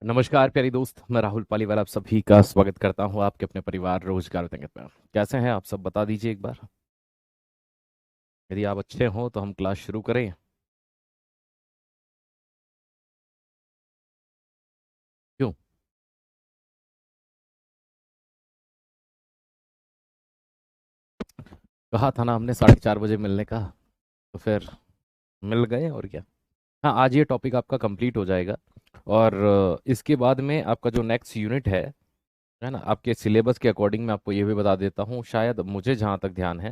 नमस्कार प्यारी दोस्त, मैं राहुल पालीवाल आप सभी का स्वागत करता हूं आपके अपने परिवार रोजगार वितंगत में। कैसे हैं आप सब, बता दीजिए एक बार। यदि आप अच्छे हों तो हम क्लास शुरू करें। क्यों? कहा था ना हमने 4:30 बजे मिलने का, तो फिर मिल गए और क्या। हाँ, आज ये टॉपिक आपका कंप्लीट हो जाएगा। और इसके बाद में आपका जो नेक्स्ट यूनिट है ना, आपके सिलेबस के अकॉर्डिंग मैं आपको ये भी बता देता हूँ, शायद मुझे जहाँ तक ध्यान है।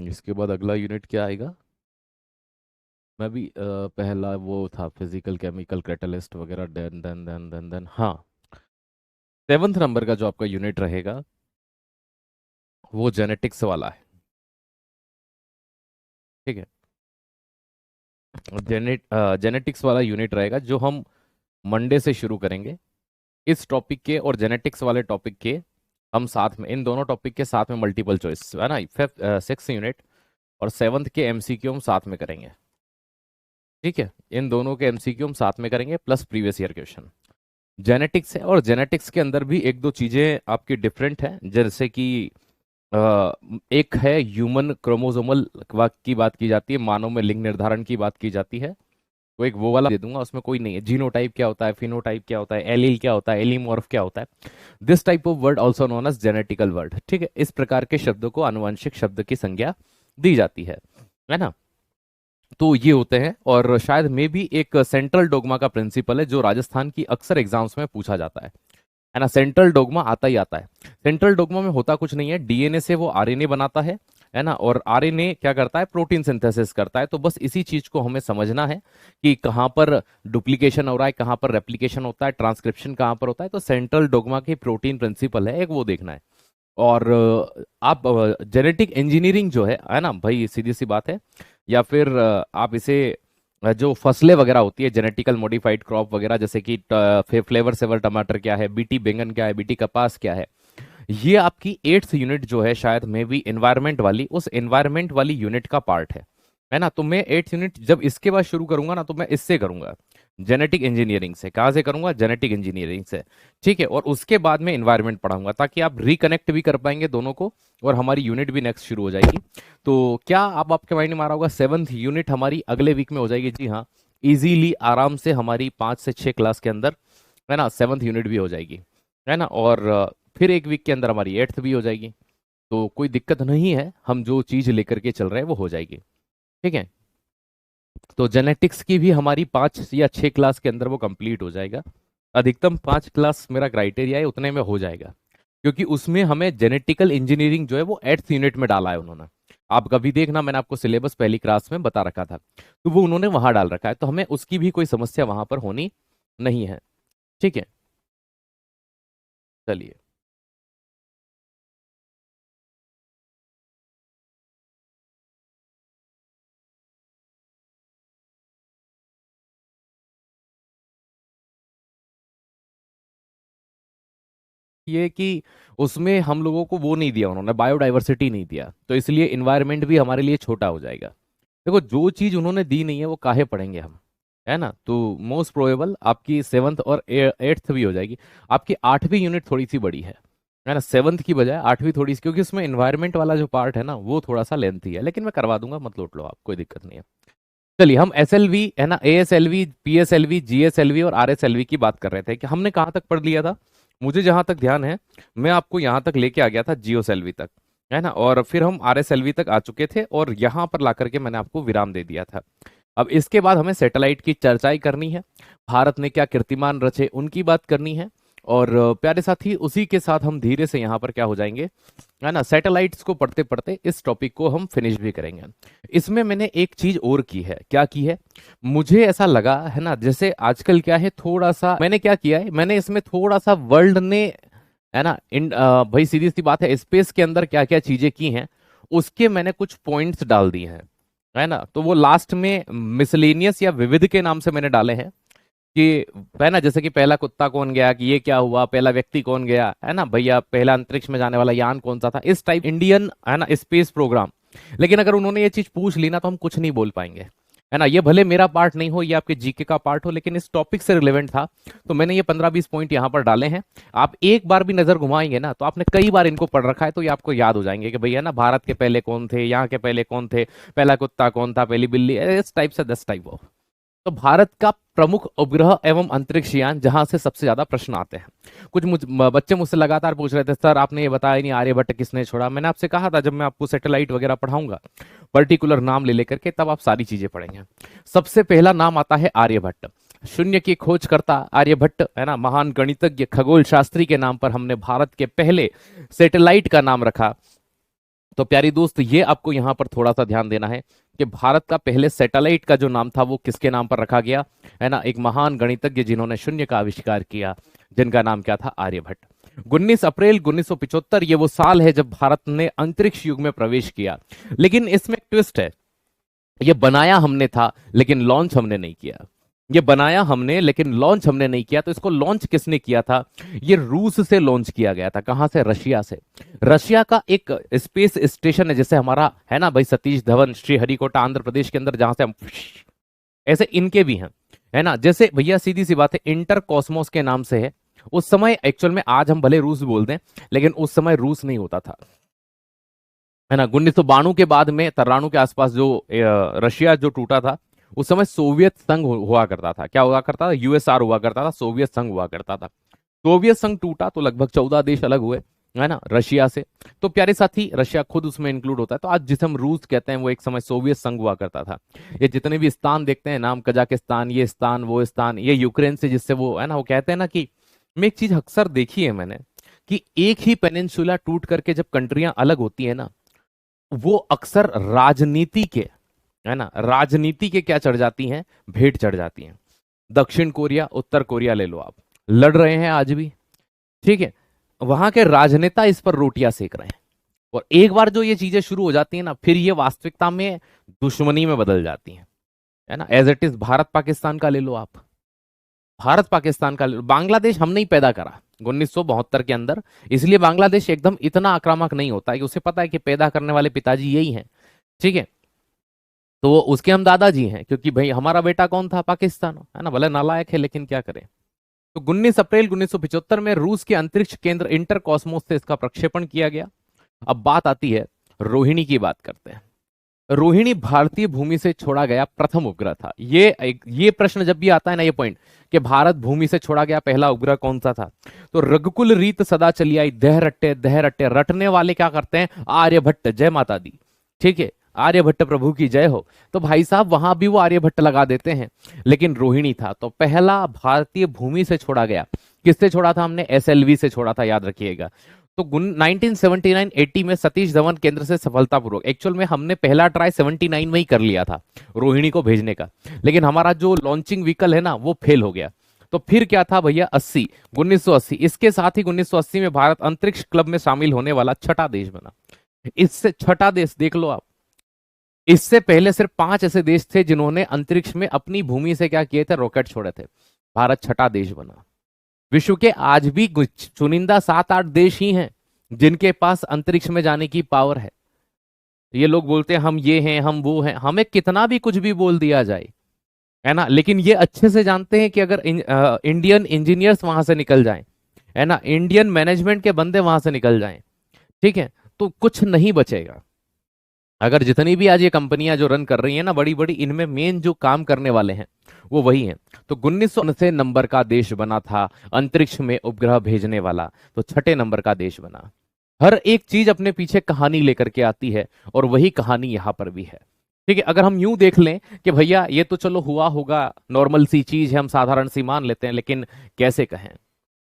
इसके बाद अगला यूनिट क्या आएगा? मैं भी पहला वो था फिजिकल केमिकल कैटलिस्ट वगैरह, देन हाँ, 7th नंबर का जो आपका यूनिट रहेगा वो जेनेटिक्स वाला है। ठीक है। जेनेटिक्स वाला यूनिट रहेगा जो हम मंडे से शुरू करेंगे। इस टॉपिक के और जेनेटिक्स वाले टॉपिक के हम साथ में, इन दोनों टॉपिक के साथ में मल्टीपल चॉइस है ना, 6th यूनिट और 7th के एमसीक्यू हम साथ में करेंगे। ठीक है, इन दोनों के एमसीक्यू हम साथ में करेंगे plus previous year question. Genetics है और जेनेटिक्स के अंदर भी एक दो चीजें आपकी डिफरेंट हैं, जैसे कि एक है ह्यूमन क्रोमोसोमल की बात की जाती है, मानव में लिंग निर्धारण की बात की जाती है। तो एक वो वाला दे दूंगा, उसमें कोई नहीं है। जीनोटाइप क्या होता है, फिनोटाइप क्या होता है, एलील क्या होता है, एलीमॉर्फ क्या होता है। This type of word also known as genetical word. ठीक है, इस प्रकार के शब्दों को आनुवंशिक शब्द की संज्ञा दी जाती है ना। तो ये होते हैं, और शायद मे भी एक सेंट्रल डोगमा का प्रिंसिपल है जो राजस्थान की अक्सर एग्जाम्स में पूछा जाता है ना। सेंट्रल डोगमा आता ही आता है। सेंट्रल डोगमा में होता कुछ नहीं है, डीएनए से वो आरएनए बनाता है ना, और आरएनए क्या करता है, प्रोटीन सिंथेसिस करता है। तो बस इसी चीज को हमें समझना है कि कहाँ पर डुप्लीकेशन हो रहा है, कहाँ पर रेप्लिकेशन होता है, ट्रांसक्रिप्शन कहाँ पर होता है। तो सेंट्रल डोगमा की प्रोटीन प्रिंसिपल है एक, वो देखना है। और आप जेनेटिक इंजीनियरिंग जो है ना भाई, सीधी सी बात है। या फिर आप इसे जो फसलें वगैरह होती है, जेनेटिकल मॉडिफाइड क्रॉप वगैरह, जैसे कि फ्लेवर सेवर टमाटर क्या है, बीटी बैंगन क्या है, बीटी कपास क्या है, ये आपकी 8th यूनिट जो है शायद मे बी एनवायरमेंट वाली, उस एनवायरमेंट वाली यूनिट का पार्ट है ना। तो मैं 8th यूनिट जब इसके बाद शुरू करूंगा ना, तो मैं इससे करूंगा, जेनेटिक इंजीनियरिंग से। कहाँ से करूंगा? जेनेटिक इंजीनियरिंग से। ठीक है, और उसके बाद में एनवायरमेंट पढ़ाऊंगा, ताकि आप रिकनेक्ट भी कर पाएंगे दोनों को, और हमारी यूनिट भी नेक्स्ट शुरू हो जाएगी। तो क्या आप आपके माइंड में आ रहा होगा, 7th यूनिट हमारी अगले वीक में हो जाएगी? जी हाँ, इजीली आराम से हमारी 5 से 6 क्लास के अंदर है ना 7th यूनिट भी हो जाएगी, है ना। और फिर एक वीक के अंदर हमारी 8th भी हो जाएगी। तो कोई दिक्कत नहीं है, हम जो चीज लेकर के चल रहे हैं वो हो जाएगी। ठीक है। तो जेनेटिक्स की भी हमारी 5 या 6 क्लास के अंदर वो कंप्लीट हो जाएगा। अधिकतम 5 क्लास मेरा क्राइटेरिया है, उतने में हो जाएगा। क्योंकि उसमें हमें जेनेटिकल इंजीनियरिंग जो है वो 8th यूनिट में डाला है उन्होंने। आप कभी देखना, मैंने आपको सिलेबस पहली क्लास में बता रखा था, तो वो उन्होंने वहां डाल रखा है, तो हमें उसकी भी कोई समस्या वहां पर होनी नहीं है। ठीक है, चलिए। ये कि उसमें हम लोगों को वो नहीं दिया, उन्होंने बायोडाइवर्सिटी नहीं दिया, तो इसलिए इन्वायरमेंट भी हमारे लिए छोटा हो जाएगा। देखो, जो चीज उन्होंने दी नहीं है वो काहे पढ़ेंगे हम, है ना। तो मोस्ट प्रोबेबल आपकी 7th और 8th भी हो जाएगी। आपकी 8वीं यूनिट थोड़ी सी बड़ी है ना, 7th की बजाय 8वीं थोड़ी सी, क्योंकि उसमें इन्वायरमेंट वाला जो पार्ट है ना वो थोड़ा सा लेंथी है, लेकिन मैं करवा दूंगा, मत लोट लो आप, कोई दिक्कत नहीं है। चलिए, हम एसएलवी है ना, एएसएलवी, पीएसएलवी, जीएसएलवी और आरएसएलवी की बात कर रहे थे कि हमने कहाँ तक पढ़ लिया था। मुझे जहां तक ध्यान है, मैं आपको यहाँ तक लेके आ गया था, जियोसेल्वी तक, है ना। और फिर हम आरएसएलवी तक आ चुके थे, और यहाँ पर ला करके मैंने आपको विराम दे दिया था। अब इसके बाद हमें सैटेलाइट की चर्चाई करनी है, भारत ने क्या कीर्तिमान रचे उनकी बात करनी है। और प्यारे साथी, उसी के साथ हम धीरे से यहाँ पर क्या हो जाएंगे, है ना, सैटेलाइट्स को पढ़ते पढ़ते इस टॉपिक को हम फिनिश भी करेंगे। इसमें मैंने एक चीज और की है, क्या की है, मुझे ऐसा लगा है ना, जैसे आजकल क्या है, थोड़ा सा मैंने क्या किया है, मैंने इसमें थोड़ा सा वर्ल्ड ने, है ना, भाई सीधी सी बात है, स्पेस के अंदर क्या क्या चीजें की हैं उसके मैंने कुछ पॉइंट्स डाल दिए हैं, है ना। तो वो लास्ट में मिसलेनियस या विविध के नाम से मैंने डाले हैं कि, है ना, जैसे कि पहला कुत्ता कौन गया, कि ये क्या हुआ, पहला व्यक्ति कौन गया, है ना भैया, पहला अंतरिक्ष में जाने वाला यान कौन सा था, इस टाइप इंडियन है ना स्पेस प्रोग्राम। लेकिन अगर उन्होंने ये चीज पूछ ली ना, तो हम कुछ नहीं बोल पाएंगे। है ना। ये भले मेरा पार्ट नहीं हो, ये आपके जीके का पार्ट हो, लेकिन इस टॉपिक से रिलेवेंट था, तो मैंने ये 15-20 पॉइंट यहाँ पर डाले हैं। आप एक बार भी नजर घुमाएंगे ना, तो आपने कई बार इनको पढ़ रखा है, तो ये आपको याद हो जाएंगे कि भैया ना, भारत के पहले कौन थे, यहाँ के पहले कौन थे, पहला कुत्ता कौन था, पहली बिल्ली, इस टाइप से 10 टाइप ऑफ। तो भारत का प्रमुख उपग्रह एवं अंतरिक्ष यान जहां से सबसे ज्यादा प्रश्न आते हैं। कुछ बच्चे मुझसे लगातार पूछ रहे थे, सर आपने ये बताया नहीं आर्यभट्ट किसने छोड़ा। मैंने आपसे कहा था, जब मैं आपको सैटेलाइट वगैरह पढ़ाऊंगा पर्टिकुलर नाम ले लेकर के, तब आप सारी चीजें पढ़ेंगे। सबसे पहला नाम आता है आर्यभट्ट। शून्य की खोज करता आर्यभट्ट, है ना, महान गणितज्ञ खगोल शास्त्री के नाम पर हमने भारत के पहले सैटेलाइट का नाम रखा। तो प्यारी दोस्त, ये आपको यहां पर थोड़ा सा ध्यान देना है कि भारत का पहले सैटेलाइट का जो नाम था वो किसके नाम पर रखा गया, है ना, एक महान गणितज्ञ जिन्होंने शून्य का आविष्कार किया, जिनका नाम क्या था, आर्यभट्ट। 19 अप्रैल 1975 ये वो साल है जब भारत ने अंतरिक्ष युग में प्रवेश किया। लेकिन इसमें एक ट्विस्ट है, ये बनाया हमने था लेकिन लॉन्च हमने नहीं किया। ये बनाया हमने लेकिन लॉन्च हमने नहीं किया। तो इसको लॉन्च किसने किया था? ये रूस से लॉन्च किया गया था। कहां से? रशिया से। रशिया का एक स्पेस स्टेशन है, जैसे हमारा है ना भाई सतीश धवन श्रीहरिकोटा आंध्र प्रदेश के अंदर, जहां से हम ऐसे इनके भी हैं, है ना। जैसे भैया सीधी सी बात है, इंटर कॉस्मोस के नाम से है। उस समय एक्चुअल में, आज हम भले रूस बोल दें, लेकिन उस समय रूस नहीं होता था, है ना। 1992 के बाद में तरानू के आसपास जो रशिया जो टूटा था, उस समय सोवियत संघ हुआ करता था। क्या हुआ करता था? यूएसआर हुआ करता था, सोवियत संघ हुआ करता था। सोवियत संघ टूटा तो लगभग 14 देश अलग हुए, है ना, रशिया से। तो प्यारे साथी, रशिया खुद उसमें इंक्लूड होता है। तो आज जिसे हम रूस कहते हैं, वो एक समय सोवियत संघ हुआ करता था। ये जितने भी स्थान देखते हैं नाम, कजाकिस्तान, ये स्थान, वो स्थान, ये यूक्रेन से, जिससे वो है ना, वो कहते हैं ना कि, मैं एक चीज अक्सर देखी है मैंने, कि एक ही पेनिनसुला टूट करके जब कंट्रियां अलग होती है ना, वो अक्सर राजनीति के, है ना, राजनीति के क्या चढ़ जाती हैं? भेंट चढ़ जाती हैं। दक्षिण कोरिया, उत्तर कोरिया ले लो आप, लड़ रहे हैं आज भी, ठीक है। वहां के राजनेता इस पर रोटियां सेक रहे हैं। और एक बार जो ये चीजें शुरू हो जाती है ना, फिर ये वास्तविकता में दुश्मनी में बदल जाती हैं, है ना। As it is Bharat Pakistan का ले लो आप, भारत पाकिस्तान का ले लो। बांग्लादेश हमने ही पैदा करा 1972 के अंदर, इसलिए बांग्लादेश एकदम इतना आक्रामक नहीं होता है, कि उसे पता है कि पैदा करने वाले पिताजी यही हैं, ठीक है। तो वो उसके हम दादाजी हैं, क्योंकि भाई हमारा बेटा कौन था? पाकिस्तान, है ना। भले नालायक है, लेकिन क्या करें। तो 19 अप्रैल 1975 में रूस के अंतरिक्ष केंद्र इंटर कॉस्मोस से इसका प्रक्षेपण किया गया। अब बात आती है रोहिणी की, बात करते हैं। रोहिणी भारतीय भूमि से छोड़ा गया प्रथम उपग्रह था। ये प्रश्न जब भी आता है ना, ये पॉइंट, कि भारत भूमि से छोड़ा गया पहला उपग्रह कौन सा था, तो रघुकुल रीत सदा चली आई, दह रट्टे दह रट्टे, रटने वाले क्या करते हैं? आर्यभट्ट, जय माता दी, ठीक है, आर्यभट्ट प्रभु की जय हो। तो भाई साहब वहां भी वो आर्यभट्ट लगा देते हैं, लेकिन रोहिणी था। तो पहला भारतीय भूमि से छोड़ा गया, किससे छोड़ा था हमने? एसएलवी से छोड़ा था, याद रखिएगा। तो 1979-80 में सतीश धवन केंद्र से सफलतापूर्वक, एक्चुअल में हमने पहला ट्राई 79 में ही कर लिया था रोहिणी को भेजने का, लेकिन हमारा जो लॉन्चिंग व्हीकल है ना, वो फेल हो गया। तो फिर क्या था भैया? 1980। इसके साथ ही 1980 में भारत अंतरिक्ष क्लब में शामिल होने वाला छठा देश बना। इससे छठा देश देख लो आप। इससे पहले सिर्फ 5 ऐसे देश थे जिन्होंने अंतरिक्ष में अपनी भूमि से क्या किए थे? रॉकेट छोड़े थे। भारत छठा देश बना। विश्व के आज भी कुछ चुनिंदा 7-8 देश ही हैं जिनके पास अंतरिक्ष में जाने की पावर है। ये लोग बोलते हैं हम ये हैं, हम वो हैं, हमें कितना भी कुछ भी बोल दिया जाए, है ना, लेकिन ये अच्छे से जानते हैं कि अगर इंडियन इंजीनियर्स वहां से निकल जाएं, है ना, इंडियन मैनेजमेंट के बंदे वहां से निकल जाएं, ठीक है, तो कुछ नहीं बचेगा। अगर जितनी भी आज ये कंपनियां जो रन कर रही हैं ना, बड़ी बड़ी, इनमें मेन जो काम करने वाले हैं वो वही हैं। तो 1979 नंबर का देश बना था अंतरिक्ष में उपग्रह भेजने वाला, तो छठे नंबर का देश बना। हर एक चीज अपने पीछे कहानी लेकर के आती है, और वही कहानी यहां पर भी है, ठीक है। अगर हम यूं देख लें कि भैया ये तो चलो हुआ होगा, नॉर्मल सी चीज है, हम साधारण सी मान लेते हैं, लेकिन कैसे कहें,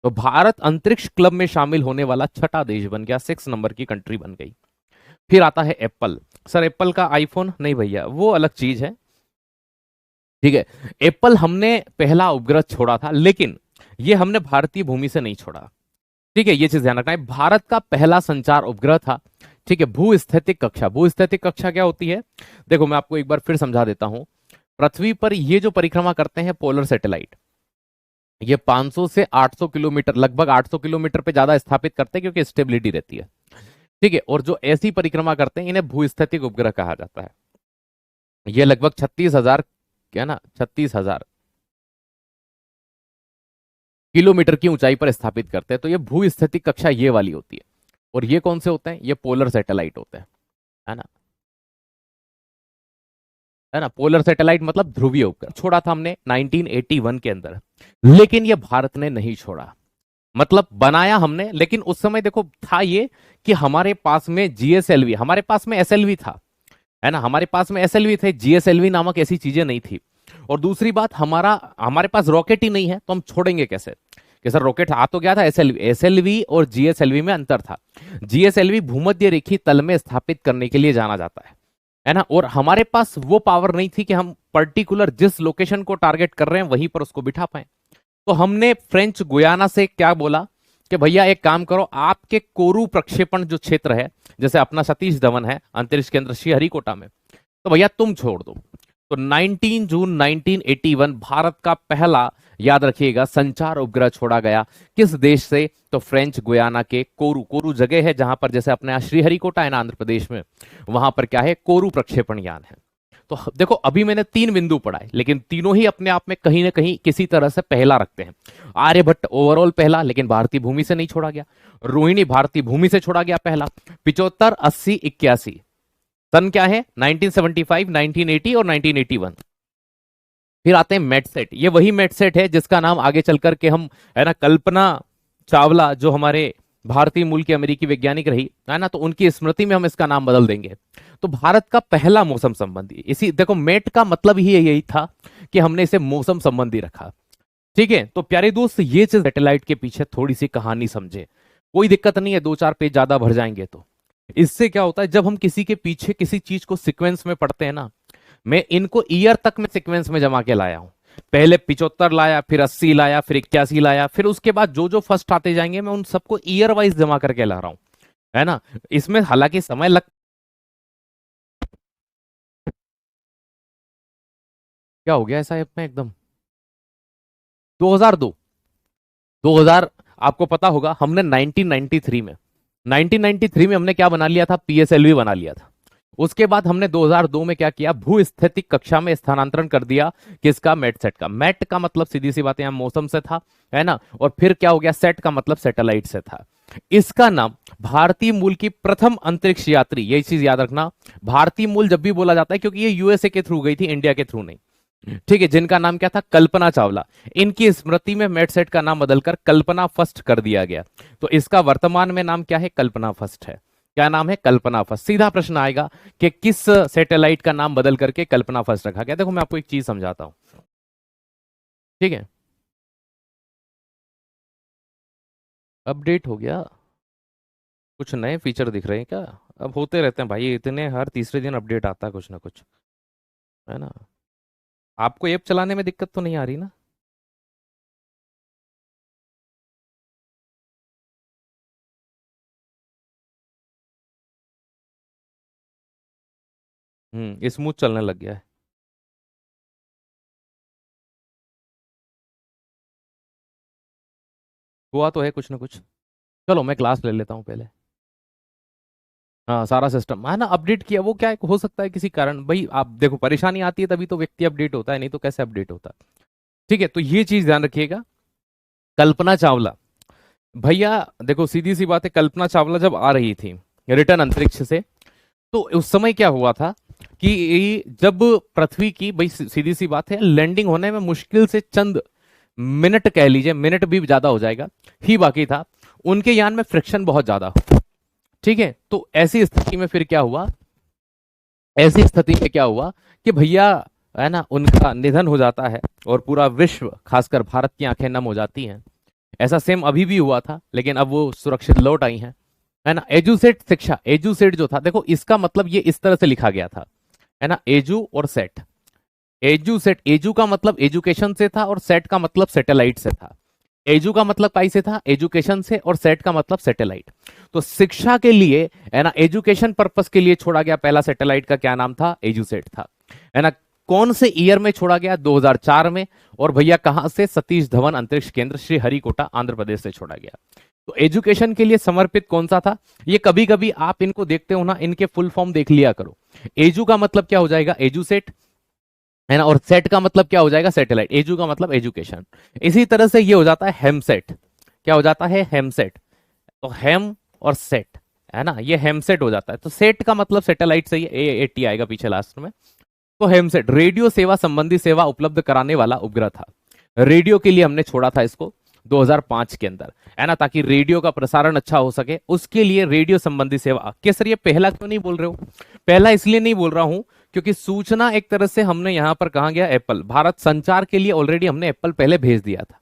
तो भारत अंतरिक्ष क्लब में शामिल होने वाला छठा देश बन गया, 6 नंबर की कंट्री बन गई। फिर आता है एप्पल। सर एप्पल का आईफोन? नहीं भैया, वो अलग चीज है, ठीक है। एप्पल हमने पहला उपग्रह छोड़ा था, लेकिन ये हमने भारतीय भूमि से नहीं छोड़ा, ठीक है, ये चीज ध्यान रखना है। भारत का पहला संचार उपग्रह था, ठीक है, भूस्थैतिक कक्षा। भूस्थैतिक कक्षा क्या होती है? देखो मैं आपको एक बार फिर समझा देता हूं। पृथ्वी पर ये जो परिक्रमा करते हैं पोलर सैटेलाइट, ये 500 से 800 किलोमीटर, लगभग 800 किलोमीटर पे ज्यादा स्थापित करते हैं, क्योंकि स्टेबिलिटी रहती है, ठीक है। और जो ऐसी परिक्रमा करते हैं, इन्हें भूस्थैतिक उपग्रह कहा जाता है। ये लगभग 36,000 क्या ना 36,000 किलोमीटर की ऊंचाई पर स्थापित करते हैं। तो ये भू स्थिति कक्षा ये वाली होती है। और ये कौन से होते हैं? ये पोलर सैटेलाइट होते हैं, है ना। है ना, पोलर सैटेलाइट मतलब ध्रुवीय उपग्रह। छोड़ा था हमने 1981 के अंदर, लेकिन ये भारत ने नहीं छोड़ा। मतलब बनाया हमने, लेकिन उस समय देखो था ये कि हमारे पास में जीएसएलवी, हमारे पास में एसएलवी था, है ना, हमारे पास में एसएलवी थे, जीएसएलवी नामक ऐसी चीजें नहीं थी। और दूसरी बात, हमारे पास रॉकेट ही नहीं है, तो हम छोड़ेंगे कैसे? कि सर रॉकेट आ तो गया था। एसएलवी एसएलवी और जीएसएलवी में अंतर था। जीएसएलवी भूमध्य रेखीय तल में स्थापित करने के लिए जाना जाता है ना। और हमारे पास वो पावर नहीं थी कि हम पर्टिकुलर जिस लोकेशन को टारगेट कर रहे हैं वहीं पर उसको बिठा पाए। तो हमने फ्रेंच गुयाना से क्या बोला कि भैया एक काम करो, आपके कोरू प्रक्षेपण जो क्षेत्र है, जैसे अपना सतीश धवन है अंतरिक्ष केंद्र श्रीहरिकोटा में, तो भैया तुम छोड़ दो। तो 19 जून 1981 भारत का पहला, याद रखिएगा, संचार उपग्रह छोड़ा गया। किस देश से? तो फ्रेंच गुयाना के कोरू। कोरू जगह है जहां पर, जैसे अपने यहाँ श्रीहरिकोटा है ना आंध्र प्रदेश में, वहां पर क्या है? कोरू प्रक्षेपण यान है। तो देखो अभी मैंने 3 बिंदु पढ़ाए, लेकिन तीनों ही अपने आप में कहीं ना कहीं किसी तरह से पहला रखते हैं। आर्यभट्ट ओवरऑल पहला, लेकिन भारतीय भूमि से नहीं छोड़ा गया। रोहिणी भारतीय भूमि से छोड़ा गया पहला। 75, 80, 81 सन क्या है? 1975, 1980 और 1981। फिर आते हैं मेटसेट। ये वही मेटसेट है जिसका नाम आगे चल करके हम, है ना, कल्पना चावला जो हमारे भारतीय मूल की अमेरिकी वैज्ञानिक रही, है ना, तो उनकी स्मृति में हम इसका नाम बदल देंगे। तो भारत का पहला मौसम संबंधी, इसी देखो मेट का मतलब ही यही था कि हमने इसे मौसम संबंधी रखा। ठीक है, तो प्यारे दोस्त, ये चीज सैटेलाइट के पीछे थोड़ी सी कहानी समझे, कोई दिक्कत नहीं है, 2-4 पेज ज्यादा भर जाएंगे। तो इससे क्या होता है, जब हम किसी के पीछे किसी चीज को सीक्वेंस में पढ़ते हैं ना, मैं इनको ईयर तक में सीक्वेंस में जमा के लाया हूं। पहले 75 लाया, फिर 80 लाया, फिर 81 लाया, फिर उसके बाद जो जो फर्स्ट आते जाएंगे मैं उन सबको ईयर वाइज जमा करके ला रहा हूं, है ना। इसमें हालांकि समय लग, क्या हो गया ऐसा ऐप में एकदम? 2002, 2000, आपको पता होगा हमने 1993 में, 1993 में हमने क्या बना लिया था? पीएसएलवी बना लिया था। उसके बाद हमने 2002 में क्या किया? भूस्थितिक कक्षा में स्थानांतरण कर दिया। किसका? मेटसेट का। मेट का मतलब सीधी सी बात है, यहां मौसम से था, है ना। और फिर क्या हो गया? सेट का मतलब सैटेलाइट से था। इसका नाम भारतीय मूल की प्रथम अंतरिक्ष यात्री, यही चीज याद रखना, भारतीय मूल जब भी बोला जाता है, क्योंकि ये यूएसए के थ्रू गई थी, इंडिया के थ्रू नहीं। ठीक है, जिनका नाम क्या था? कल्पना चावला। इनकी स्मृति में मेटसेट का नाम बदलकर कल्पना फर्स्ट कर दिया गया। तो इसका वर्तमान में नाम क्या है? कल्पना फर्स्ट है। क्या नाम है? कल्पना फर्स्ट। सीधा प्रश्न आएगा कि किस सैटेलाइट का नाम बदल करके कल्पना फर्स्ट रखा गया। देखो मैं आपको एक चीज समझाता हूं, ठीक है। अपडेट हो गया, कुछ नए फीचर दिख रहे हैं क्या? अब होते रहते हैं भाई, इतने हर तीसरे दिन अपडेट आता है कुछ ना कुछ, है ना। आपको ऐप चलाने में दिक्कत तो नहीं आ रही ना? स्मूथ चलने लग गया है। हुआ तो है कुछ ना कुछ। चलो मैं क्लास ले लेता हूँ पहले। हाँ, सारा सिस्टम है ना अपडेट किया। वो क्या है, हो सकता है किसी कारण, भाई आप देखो परेशानी आती है तभी तो व्यक्ति अपडेट होता है, नहीं तो कैसे अपडेट होता है। ठीक है, तो ये चीज ध्यान रखिएगा। कल्पना चावला, भैया देखो सीधी सी बात है, कल्पना चावला जब आ रही थी रिटर्न अंतरिक्ष से, तो उस समय क्या हुआ था कि जब पृथ्वी की, भाई सीधी सी बात है, लैंडिंग होने में मुश्किल से चंद मिनट, कह लीजिए मिनट भी ज्यादा हो जाएगा, ही बाकी था। उनके यान में फ्रिक्शन बहुत ज्यादा। ठीक है, तो ऐसी स्थिति में फिर क्या हुआ, ऐसी स्थिति में क्या हुआ कि भैया, है ना, उनका निधन हो जाता है और पूरा विश्व, खासकर भारत की आंखें नम हो जाती हैं। ऐसा सेम अभी भी हुआ था, लेकिन अब वो सुरक्षित लौट आई हैं, है ना। एजुसेट शिक्षा, एजुसेट जो था, देखो इसका मतलब ये इस तरह से लिखा गया था, है ना, एजू और सेट। एजू सेट, एजू का मतलब एजुकेशन से था और सेट का मतलब सैटेलाइट से था। एजू का मतलब काई से था? एजुकेशन से, और सेट का मतलब सैटेलाइट। तो शिक्षा के लिए, है ना, एजुकेशन पर्पस के लिए छोड़ा गया पहला सैटेलाइट का क्या नाम था? एजुसेट था, है ना। कौन से ईयर में छोड़ा गया? 2004 में। और भैया कहां से? सतीश धवन अंतरिक्ष केंद्र श्रीहरिकोटा आंध्र प्रदेश से छोड़ा गया। तो एजुकेशन के लिए समर्पित कौन सा था? ये कभी कभी आप इनको देखते हो ना, इनके फुल फॉर्म देख लिया करो। एजू का मतलब क्या हो जाएगा? एजुसेट। है ना। और सेट का मतलब क्या हो जाएगा, सैटेलाइट। एजू का मतलब एजुकेशन। इसी तरह से ये हो जाता है हेमसेट। क्या हो जाता है, हेमसेट। तो हेम और सेट, है ना, ये हेमसेट हो जाता है। तो सेट का मतलब सैटेलाइट से, ये ए आएगा पीछे लास्ट में। तो हेमसेट रेडियो सेवा संबंधी सेवा उपलब्ध कराने वाला उपग्रह था। रेडियो के लिए हमने छोड़ा था इसको 2005 के अंदर, है ना, ताकि रेडियो का प्रसारण अच्छा हो सके, उसके लिए रेडियो संबंधी सेवा के। सर ये पहला क्यों नहीं बोल रहे हो? पहला इसलिए नहीं बोल रहा हूं क्योंकि सूचना एक तरह से हमने यहां पर कहा गया एप्पल, भारत संचार के लिए ऑलरेडी हमने एप्पल पहले भेज दिया था,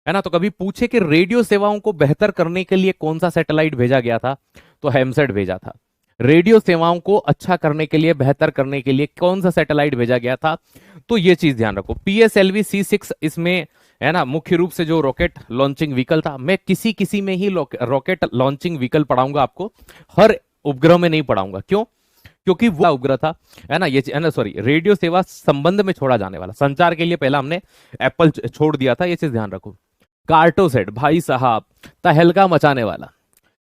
है ना। तो कभी पूछे कि रेडियो सेवाओं को बेहतर करने के लिए कौन सा सैटेलाइट भेजा गया था, तो हेमसेट भेजा था। रेडियो सेवाओं को अच्छा करने के लिए, बेहतर करने के लिए कौन सा सैटेलाइट भेजा गया था, तो ये चीज ध्यान रखो। PSLV C6 इसमें, है ना, मुख्य रूप से जो रॉकेट लॉन्चिंग व्हीकल था। मैं किसी किसी में ही रॉकेट लॉन्चिंग व्हीकल पढ़ाऊंगा आपको, हर उपग्रह में नहीं पढ़ाऊंगा। क्यों? क्योंकि वो उपग्रह था, है ना, ये, है ना, सॉरी, रेडियो सेवा संबंध में छोड़ा जाने वाला, संचार के लिए पहला हमने एप्पल छोड़ दिया था, ये चीज ध्यान रखो। कार्टोसेट भाई साहब, तहलका मचाने वाला,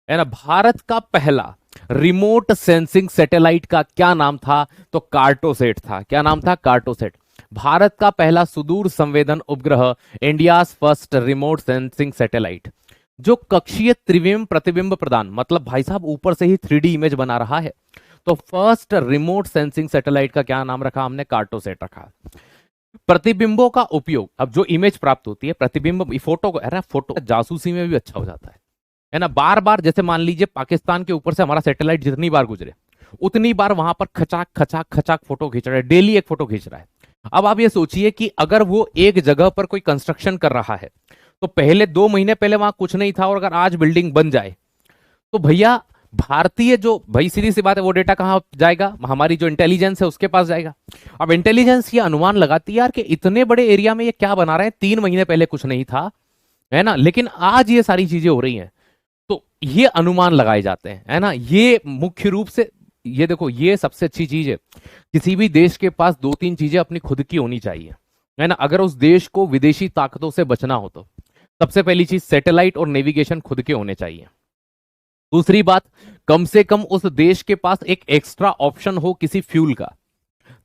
है ना। भारत का पहला रिमोट सेंसिंग सैटेलाइट का क्या नाम था, तो कार्टोसेट था। क्या नाम था? कार्टोसेट। भारत का पहला सुदूर संवेदन उपग्रह, India's first remote sensing satellite, जो कक्षीय त्रिविम प्रतिबिंब प्रदान, मतलब भाई साहब ऊपर से ही 3D इमेज बना रहा है। तो फर्स्ट रिमोट सेंसिंग सैटेलाइट का क्या नाम रखा हमने? कार्टोसेट रखा। प्रतिबिंबों का उपयोग, अब जो इमेज प्राप्त होती है, प्रतिबिंब फोटो को, अरे फोटो जासूसी में भी अच्छा हो जाता है ना। बार बार, जैसे मान लीजिए पाकिस्तान के ऊपर से हमारा सैटेलाइट जितनी बार गुजरे, उतनी बार वहां पर खचाक खचाक खचाक फोटो खींच रहा है, डेली एक फोटो खींच रहा है। अब आप ये सोचिए कि अगर वो एक जगह पर कोई कंस्ट्रक्शन कर रहा है, तो पहले 2 महीने पहले वहां कुछ नहीं था, और अगर आज बिल्डिंग बन जाए, तो भैया भारतीय जो, भाई सीधी सी बात है, वो डेटा कहां जाएगा? हमारी जो इंटेलिजेंस है उसके पास जाएगा। अब इंटेलिजेंस ये अनुमान लगाती है यार कि इतने बड़े एरिया में ये क्या बना रहे हैं, 3 महीने पहले कुछ नहीं था, है ना, लेकिन आज ये सारी चीजें हो रही हैं। तो ये अनुमान लगाए जाते हैं, है ना। ये मुख्य रूप से, ये देखो, ये सबसे अच्छी चीज है। किसी भी देश के पास 2-3 चीजें अपनी खुद की होनी चाहिए, है ना, अगर उस देश को विदेशी ताकतों से बचना हो तो। सबसे पहली चीज, सैटेलाइट और नेविगेशन खुद के होने चाहिए। दूसरी बात, कम से कम उस देश के पास एक एक्स्ट्रा ऑप्शन हो किसी फ्यूल का,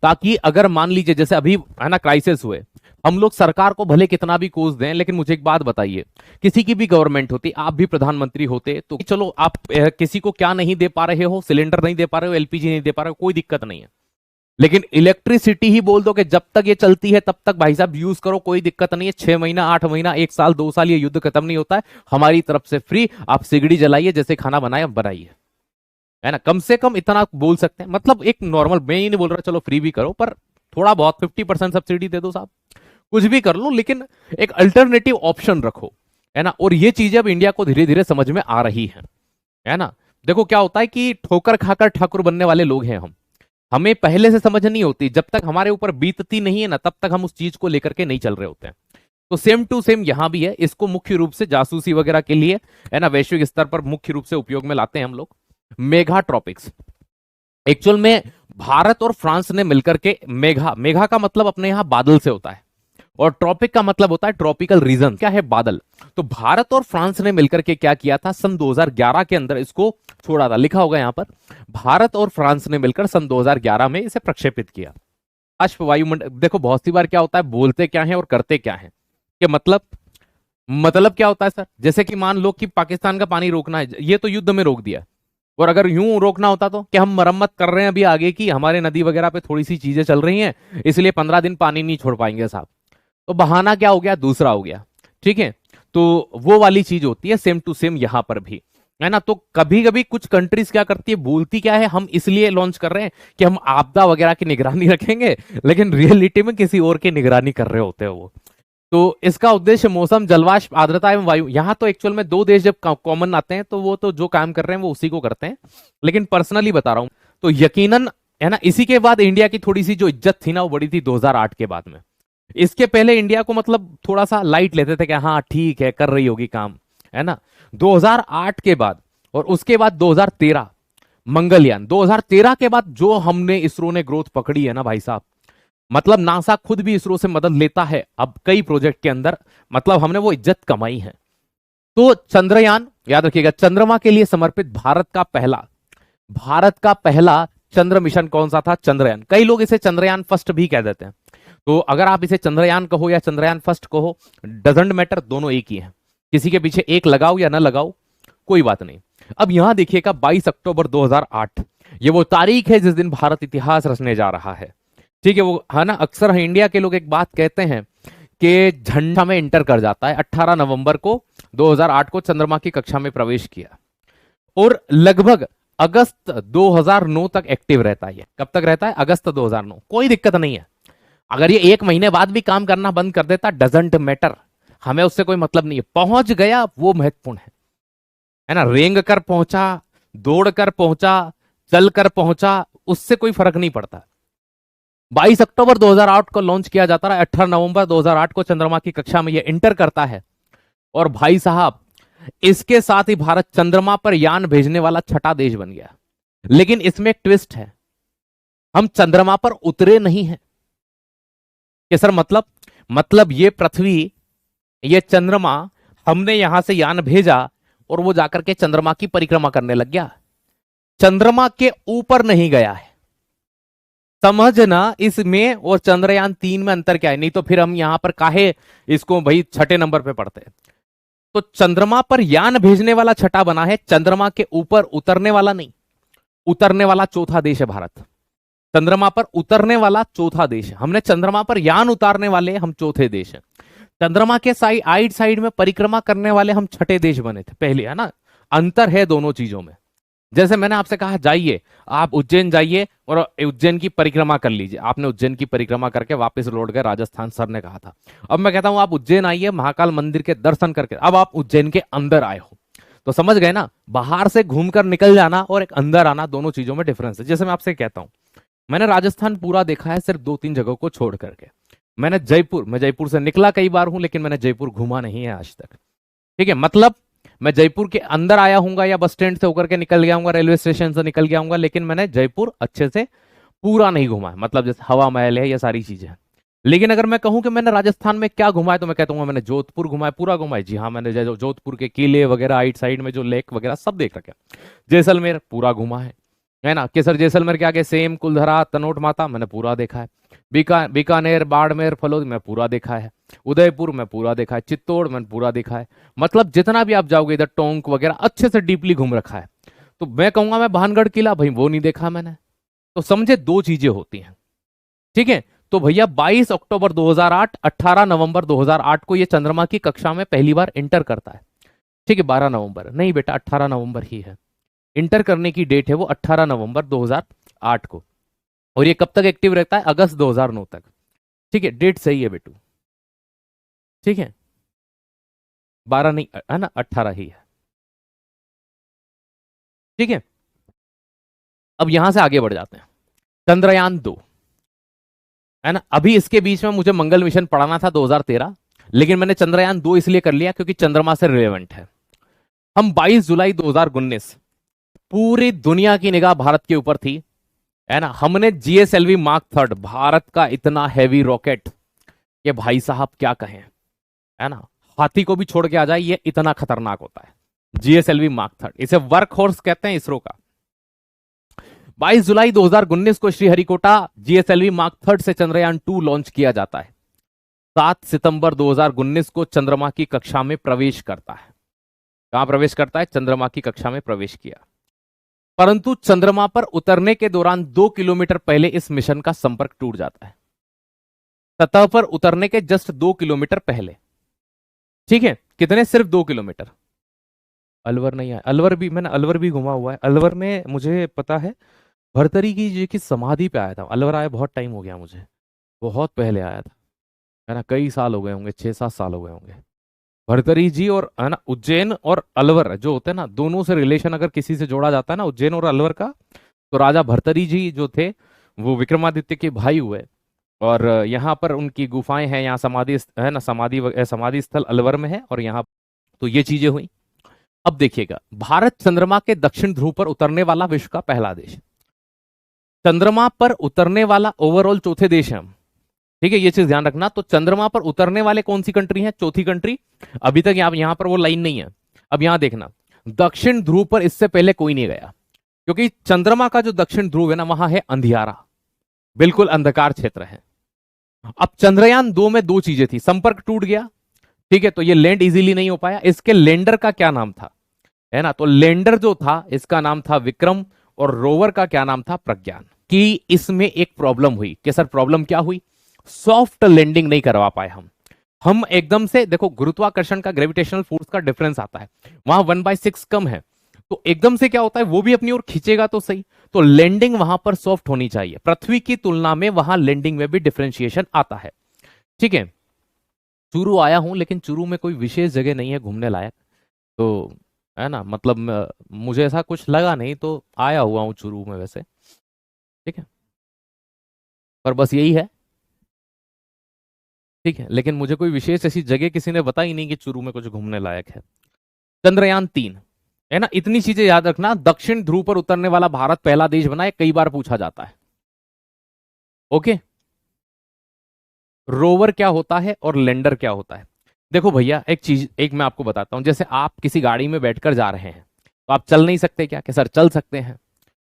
ताकि अगर मान लीजिए जैसे अभी, है ना, क्राइसिस हुए, हम लोग सरकार को भले कितना भी कोस दें, लेकिन मुझे एक बात बताइए, किसी की भी गवर्नमेंट होती, आप भी प्रधानमंत्री होते, तो चलो आप किसी को क्या नहीं दे पा रहे हो, सिलेंडर नहीं दे पा रहे हो, LPG नहीं दे पा रहे हो, कोई दिक्कत नहीं है। लेकिन इलेक्ट्रिसिटी ही बोल दो कि जब तक ये चलती है तब तक भाई साहब यूज करो, कोई दिक्कत नहीं है। 6 महीना, 8 महीना, 1 साल, 2 साल ये युद्ध खत्म नहीं होता है, हमारी तरफ से फ्री, आप सिगड़ी जलाइए, जैसे खाना बनाए बनाइए, है ना। कम से कम इतना बोल सकते हैं, मतलब एक नॉर्मल, मैं ही नहीं बोल रहा चलो फ्री भी करो, पर थोड़ा बहुत 50% सब्सिडी दे दो साहब, कुछ भी कर लो, लेकिन एक अल्टरनेटिव ऑप्शन रखो, है ना। और ये चीजें अब इंडिया को धीरे धीरे समझ में आ रही है ना। देखो क्या होता है कि ठोकर खाकर ठाकुर बनने वाले लोग हैं हम, हमें पहले से समझ नहीं होती, जब तक हमारे ऊपर बीतती नहीं है ना, तब तक हम उस चीज को लेकर के नहीं चल रहे होते हैं। तो सेम टू सेम यहां भी है, इसको मुख्य रूप से जासूसी वगैरह के लिए, है ना, वैश्विक स्तर पर मुख्य रूप से उपयोग में लाते हैं हम लोग। मेगा ट्रॉपिक्स, एक्चुअल में भारत और फ्रांस ने मिलकर के, मेघा, मेघा का मतलब अपने यहां बादल से होता है, और ट्रॉपिक का मतलब होता है ट्रॉपिकल रीजन। क्या है? बादल। तो भारत और फ्रांस ने मिलकर के क्या किया था, सन 2011 के अंदर इसको छोड़ा था, लिखा होगा यहां पर, भारत और फ्रांस ने मिलकर सन 2011 में इसे प्रक्षेपित किया। अश्व वायुमंडल, देखो बहुत सी बार क्या होता है, बोलते क्या है और करते क्या है, कि मतलब क्या होता है सर, जैसे कि मान लो कि पाकिस्तान का पानी रोकना है, ये तो युद्ध में रोक दिया, और अगर यूं रोकना होता तो कि हम मरम्मत कर रहे हैं अभी आगे की, हमारे नदी वगैरह पे थोड़ी सी चीजें चल रही हैं, इसलिए 15 दिन पानी नहीं छोड़ पाएंगे साहब, तो बहाना क्या हो गया, दूसरा हो गया। ठीक है, तो वो वाली चीज होती है, सेम टू सेम यहां पर भी, है ना। तो कभी कभी कुछ कंट्रीज क्या करती है, बोलती क्या है, हम इसलिए लॉन्च कर रहे हैं कि हम आपदा वगैरह की निगरानी रखेंगे, लेकिन रियलिटी में किसी और की निगरानी कर रहे होते हैं वो। तो इसका उद्देश्य मौसम, जलवाष्प, आर्द्रता एवं वायु, यहां तो एक्चुअल में 2 देश जब कॉमन आते हैं, तो वो तो जो काम कर रहे हैं वो उसी को करते हैं, लेकिन पर्सनली बता रहा हूं, तो यकीनन, है ना। इसी के बाद इंडिया की थोड़ी सी जो इज्जत थी ना, वो बढ़ी थी 2008 के बाद में। इसके पहले इंडिया को मतलब थोड़ा सा लाइट लेते थे कि हाँ ठीक है, कर रही होगी काम, है ना। 2008 के बाद, और उसके बाद 2013 मंगलयान, 2013 के बाद जो हमने इसरो ने ग्रोथ पकड़ी है ना भाई साहब, मतलब नासा खुद भी इसरो से मदद लेता है अब कई प्रोजेक्ट के अंदर, मतलब हमने वो इज्जत कमाई है। तो चंद्रयान, याद रखिएगा, चंद्रमा के लिए समर्पित भारत का पहला चंद्र मिशन कौन सा था, चंद्रयान। कई लोग इसे चंद्रयान फर्स्ट भी कह देते हैं। तो अगर आप इसे चंद्रयान कहो या चंद्रयान फर्स्ट कहो, डजेंट मैटर, दोनों एक ही हैं। किसी के पीछे एक लगाओ या ना लगाओ, कोई बात नहीं। अब यहां देखिएगा 22 अक्टूबर 2008, ये वो तारीख है जिस दिन भारत इतिहास रचने जा रहा है। ठीक है, वो है ना, अक्सर इंडिया के लोग एक बात कहते हैं कि झंडा में इंटर कर जाता है। 18 नवंबर को 2008 को चंद्रमा की कक्षा में प्रवेश किया और लगभग अगस्त 2009 तक एक्टिव रहता है। कब तक रहता है? अगस्त 2009। कोई दिक्कत नहीं है, अगर ये 1 महीने बाद भी काम करना बंद कर देता, डजेंट मैटर, हमें उससे कोई मतलब नहीं है। पहुंच गया वो महत्वपूर्ण है ना। रेंग कर पहुंचा, दौड़ कर पहुंचा, चल कर पहुंचा, उससे कोई फर्क नहीं पड़ता। 22 अक्टूबर 2008 को लॉन्च किया जाता है, 18 नवंबर 2008 को चंद्रमा की कक्षा में ये इंटर करता है। और भाई साहब, इसके साथ ही भारत चंद्रमा पर यान भेजने वाला छठा देश बन गया। लेकिन इसमें एक ट्विस्ट है, हम चंद्रमा पर उतरे नहीं हैं। कि सर मतलब ये पृथ्वी, ये चंद्रमा, हमने यहां से यान भेजा और वो जाकर के चंद्रमा की परिक्रमा करने लग गया, चंद्रमा के ऊपर नहीं गया है। समझना इसमें और चंद्रयान 3 में अंतर क्या है, नहीं तो फिर हम यहां पर काहे इसको भाई छठे नंबर पे पढ़ते हैं। तो चंद्रमा पर यान भेजने वाला छठा बना है, चंद्रमा के ऊपर उतरने वाला नहीं। उतरने वाला चौथा देश है भारत, चंद्रमा पर उतरने वाला चौथा देश है। हमने चंद्रमा पर यान उतारने वाले हम चौथे देश हैं। चंद्रमा के साइड में परिक्रमा करने वाले हम छठे देश बने थे पहले, है ना। अंतर है दोनों चीजों में। जैसे मैंने आपसे कहा जाइए, आप उज्जैन जाइए और उज्जैन की परिक्रमा कर लीजिए। आपने उज्जैन की परिक्रमा करके वापस लौट गए राजस्थान, सर ने कहा था। अब मैं कहता हूं आप उज्जैन आइए, महाकाल मंदिर के दर्शन करके, अब आप उज्जैन के अंदर आए हो। तो समझ गए ना, बाहर से घूमकर निकल जाना और एक अंदर आना, दोनों चीजों में डिफरेंस है। जैसे मैं आपसे कहता हूं, मैंने राजस्थान पूरा देखा है सिर्फ 2-3 जगहों को छोड़ करके। मैं जयपुर से निकला कई बार हूं, लेकिन मैंने जयपुर घूमा नहीं है आज तक। ठीक है, मतलब मैं जयपुर के अंदर आया हूंगा या बस स्टैंड से होकर के निकल गया हूंगा, रेलवे स्टेशन से निकल गया हूंगा, लेकिन मैंने जयपुर अच्छे से पूरा नहीं घुमा है। मतलब जैसे हवा महल है, ये सारी चीजें। लेकिन अगर मैं कहूं कि मैंने राजस्थान में क्या घुमा है, तो मैं कहता हूं मैंने जोधपुर घुमा है, पूरा घुमा है। जी हाँ, मैंने जोधपुर के किले वगैरह, आइट साइड में जो लेक वगैरह सब देख रखे। जैसलमेर पूरा घुमा है ना। केसर जैसलमेर के आगे सेम, कुलधरा, तनोट माता मैंने पूरा देखा है। बीकानेर, बाड़मेर, फलोद मैं पूरा देखा है। उदयपुर में पूरा देखा है। चित्तौड़ में पूरा देखा है। मतलब जितना भी आप जाओगे इधर, टोंक वगैरह अच्छे से डीपली घूम रखा है। तो मैं कहूंगा मैं भानगढ़ किला भाई वो नहीं देखा मैंने। तो समझे, दो चीजें होती हैं। ठीक है, तो भैया 22 अक्टूबर 2008, 18 नवंबर 2008 को ये चंद्रमा की कक्षा में पहली बार इंटर करता है। ठीक है, 12 नवंबर नहीं बेटा, 18 नवंबर ही है। इंटर करने की डेट है वो 18 नवंबर 2008 को। और ये कब तक एक्टिव रहता है? अगस्त 2009 तक। ठीक है, डेट सही है बेटू। ठीक है, 12 नहीं है ना, 18 ही है। ठीक है, अब यहां से आगे बढ़ जाते हैं। चंद्रयान 2, है ना। अभी इसके बीच में मुझे मंगल मिशन पढ़ाना था 2013, लेकिन मैंने चंद्रयान 2 इसलिए कर लिया क्योंकि चंद्रमा से रिलेवेंट है। हम 22 जुलाई 2019, पूरी दुनिया की निगाह भारत के ऊपर थी, है ना। हमने GSLV मार्क 3, भारत का इतना हैवी रॉकेट, ये भाई साहब क्या कहें, है ना। हाथी को भी छोड़ के आ जाए, ये इतना खतरनाक होता है। GSLV मार्क 3, इसे वर्क हॉर्स कहते हैं इसरो का। 22 जुलाई 2019 को श्रीहरिकोटा GSLV मार्क 3 से चंद्रयान 2 लॉन्च किया जाता है। 7 सितंबर 2019 को चंद्रमा की कक्षा में प्रवेश करता है। कहां प्रवेश करता है? चंद्रमा की कक्षा में प्रवेश किया। परंतु चंद्रमा पर उतरने के दौरान 2 किलोमीटर पहले इस मिशन का संपर्क टूट जाता है। सतह पर उतरने के जस्ट 2 किलोमीटर पहले। ठीक है, कितने? सिर्फ 2 किलोमीटर। अलवर नहीं आया, मैंने अलवर भी घुमा हुआ है। अलवर में मुझे पता है भरतरी की जी की समाधि पे आया था। अलवर आया बहुत टाइम हो गया मुझे, बहुत पहले आया था, है ना। कई साल हो गए होंगे, 6-7 साल हो गए होंगे। भरतरी जी और, है ना, उज्जैन और अलवर जो होते हैं ना, दोनों से रिलेशन अगर किसी से जोड़ा जाता है ना, उज्जैन और अलवर का, तो राजा भरतरी जी जो थे वो विक्रमादित्य के भाई हुए। और यहाँ पर उनकी गुफाएं हैं, यहाँ समाधि है ना, समाधि स्थल अलवर में है। और यहाँ तो ये चीजें हुई। अब देखिएगा, भारत चंद्रमा के दक्षिण ध्रुव पर उतरने वाला विश्व का पहला देश, चंद्रमा पर उतरने वाला ओवरऑल चौथे देश है हम। ठीक है, ये चीज ध्यान रखना। तो चंद्रमा पर उतरने वाले कौन सी कंट्री है? चौथी कंट्री। अभी तक यहां पर वो लाइन नहीं है। अब यहां देखना, दक्षिण ध्रुव पर इससे पहले कोई नहीं गया, क्योंकि चंद्रमा का जो दक्षिण ध्रुव है ना, वहां है अंधियारा, बिल्कुल अंधकार क्षेत्र है। अब चंद्रयान 2 में दो चीजें थी, संपर्क टूट गया, ठीक है, तो ये लैंड इजीली नहीं हो पाया। इसके लैंडर का क्या नाम था, है ना, तो लैंडर जो था इसका नाम था विक्रम, और रोवर का क्या नाम था, प्रज्ञान। कि इसमें एक प्रॉब्लम हुई कि सर प्रॉब्लम क्या हुई, सॉफ्ट लैंडिंग नहीं करवा पाए हम एकदम से, देखो गुरुत्वाकर्षण का, ग्रेविटेशनल फोर्स का डिफरेंस आता है, वहां 1/6 कम है, तो एकदम से क्या होता है, वो भी अपनी ओर खींचेगा तो सही, तो लैंडिंग वहां पर सॉफ्ट होनी चाहिए। पृथ्वी की तुलना में वहां लैंडिंग में भी डिफरेंशिएशन आता है, ठीक है। चूरू आया हूं, लेकिन चूरू में कोई विशेष जगह नहीं है घूमने लायक, तो है ना, मतलब मुझे ऐसा कुछ लगा नहीं, तो आया हुआ हूँ चूरू में वैसे, ठीक है, पर बस यही है, ठीक है, लेकिन मुझे कोई विशेष ऐसी जगह किसी ने बताई नहीं कि चूरू में कुछ घूमने लायक है। चंद्रयान 3, है ना, इतनी चीजें याद रखना। दक्षिण ध्रुव पर उतरने वाला भारत पहला देश बना है, कई बार पूछा जाता है, ओके। रोवर क्या होता है और लैंडर क्या होता है, देखो भैया एक चीज, एक मैं आपको बताता हूं, जैसे आप किसी गाड़ी में बैठकर जा रहे हैं, तो आप चल नहीं सकते क्या, कि सर चल सकते हैं,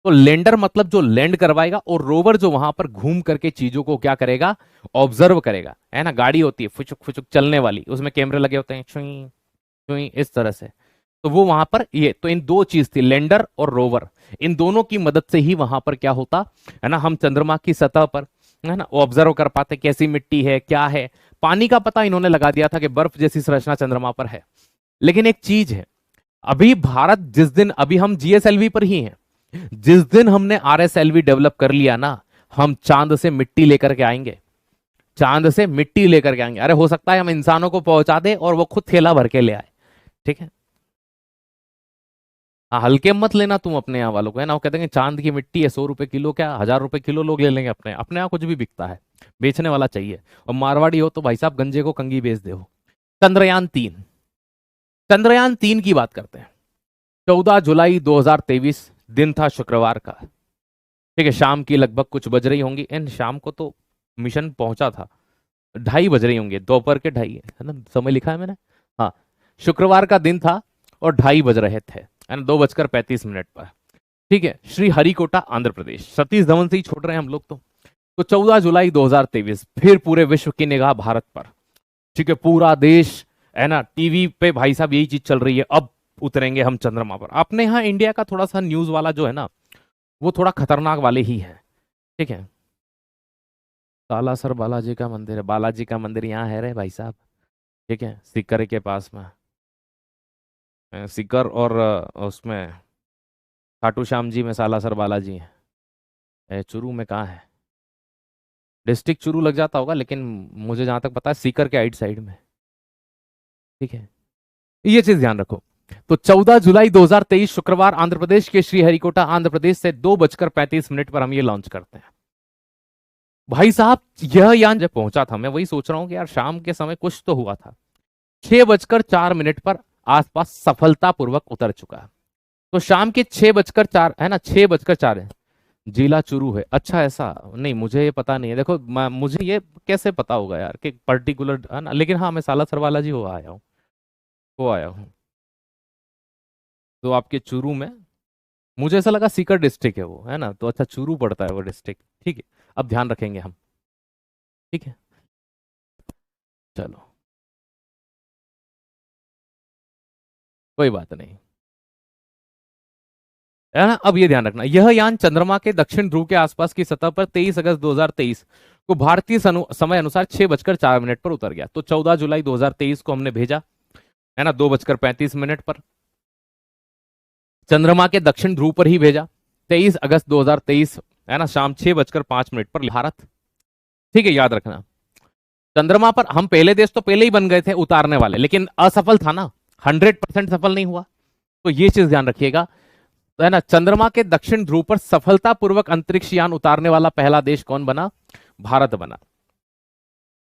तो लैंडर मतलब जो लैंड करवाएगा, और रोवर जो वहां पर घूम करके चीजों को क्या करेगा, ऑब्जर्व करेगा, है ना। गाड़ी होती है फुचुक फुचुक चलने वाली, उसमें कैमरे लगे होते हैं, चुई चुई इस तरह से, तो वो वहां पर ये, तो इन दो चीज थी, लैंडर और रोवर, इन दोनों की मदद से ही वहां पर क्या होता है ना, हम चंद्रमा की सतह पर, है ना, ऑब्जर्व कर पाते कैसी मिट्टी है, क्या है। पानी का पता इन्होंने लगा दिया था कि बर्फ जैसी संरचना चंद्रमा पर है। लेकिन एक चीज है, अभी भारत जिस दिन, अभी हम जीएसएलवी पर ही हैं, जिस दिन हमने आरएसएलवी डेवलप कर लिया ना, हम चांद से मिट्टी लेकर के आएंगे, चांद से मिट्टी लेकर के आएंगे। अरे हो सकता है हम इंसानों को पहुंचा दे और वो खुद थैला भर के ले आए, ठीक है। हाँ, हल्के मत लेना तुम अपने यहाँ वालों को, है ना, वो कहते हैं कि चांद की मिट्टी है, 100 रुपए किलो, क्या 1000 रुपए किलो लोग ले लेंगे अपने अपने यहाँ कुछ भी बिकता है, बेचने वाला चाहिए, और मारवाड़ी हो तो भाई साहब गंजे को कंगी बेच दे। चंद्रयान 3, चंद्रयान 3 की बात करते हैं। 14 जुलाई 2023, दिन था शुक्रवार का, ठीक है, शाम की लगभग कुछ बज रही होंगी, एंड शाम को तो मिशन पहुंचा था, 2:30 बज रही होंगे, दोपहर के 2:30, है ना, समय लिखा है मैंने, हाँ, शुक्रवार का दिन था और 2:30 बज रहे थे, है ना, 2:35 पर, ठीक है। श्री हरिकोटा आंध्र प्रदेश, सतीश धवन से ही छोड़ रहे हैं हम लोग तो 14 जुलाई 2023, फिर पूरे विश्व की निगाह भारत पर, ठीक है, पूरा देश, है ना, टीवी पे भाई साहब यही चीज चल रही है, अब उतरेंगे हम चंद्रमा पर। अपने यहाँ इंडिया का थोड़ा सा न्यूज वाला जो है ना, वो थोड़ा खतरनाक वाले ही है, ठीक है। सालासर बालाजी का मंदिर है, बालाजी का मंदिर यहाँ है रे भाई साहब, ठीक है, सीकर के पास में, सीकर और उसमें खाटू श्याम जी में सालासर बालाजी है। चुरू में कहाँ है, डिस्ट्रिक्ट चुरू लग जाता होगा, लेकिन मुझे जहां तक पता है सीकर के आइट साइड में, ठीक है, ये चीज ध्यान रखो। तो 14 जुलाई 2023 शुक्रवार, आंध्र प्रदेश के श्रीहरिकोटा आंध्र प्रदेश से 2:35 पर हम ये लॉन्च करते हैं। भाई साहब यह यान जब पहुंचा था, मैं वही सोच रहा हूं कि यार शाम के समय कुछ तो हुआ था, 6:04 पर आसपास सफलतापूर्वक उतर चुका है। तो शाम के 6:04, है ना, 6:04 है, जिला चुरू है, अच्छा ऐसा नहीं, मुझे ये पता नहीं है, देखो मुझे ये कैसे पता होगा यार कि पर्टिकुलर, है ना, लेकिन हाँ मैं सालासर वाला जी हो आया हूँ। तो आपके चूरू में, मुझे ऐसा लगा सीकर डिस्ट्रिक्ट है वो, है ना, तो अच्छा चूरू पड़ता है वो डिस्ट्रिक्ट, ठीक है, अब ध्यान रखेंगे हम, ठीक है, चलो कोई बात नहीं, है ना। अब ये ध्यान रखना, यह यान चंद्रमा के दक्षिण ध्रुव के आसपास की सतह पर 23 अगस्त 2023 को भारतीय समय अनुसार 6:04 पर उतर गया। तो 14 जुलाई 2023 को हमने भेजा, है ना, 2:35 पर, चंद्रमा के दक्षिण ध्रुव पर ही भेजा, 23 अगस्त 2023, है ना, शाम 6:05 पर भारत, ठीक है, याद रखना। चंद्रमा पर हम पहले देश तो पहले ही बन गए थे उतारने वाले, लेकिन असफल था ना, 100% सफल नहीं हुआ, तो ये चीज ध्यान रखिएगा, तो है ना, चंद्रमा के दक्षिण ध्रुव पर सफलतापूर्वक अंतरिक्ष यान उतारने वाला पहला देश कौन बना, भारत बना,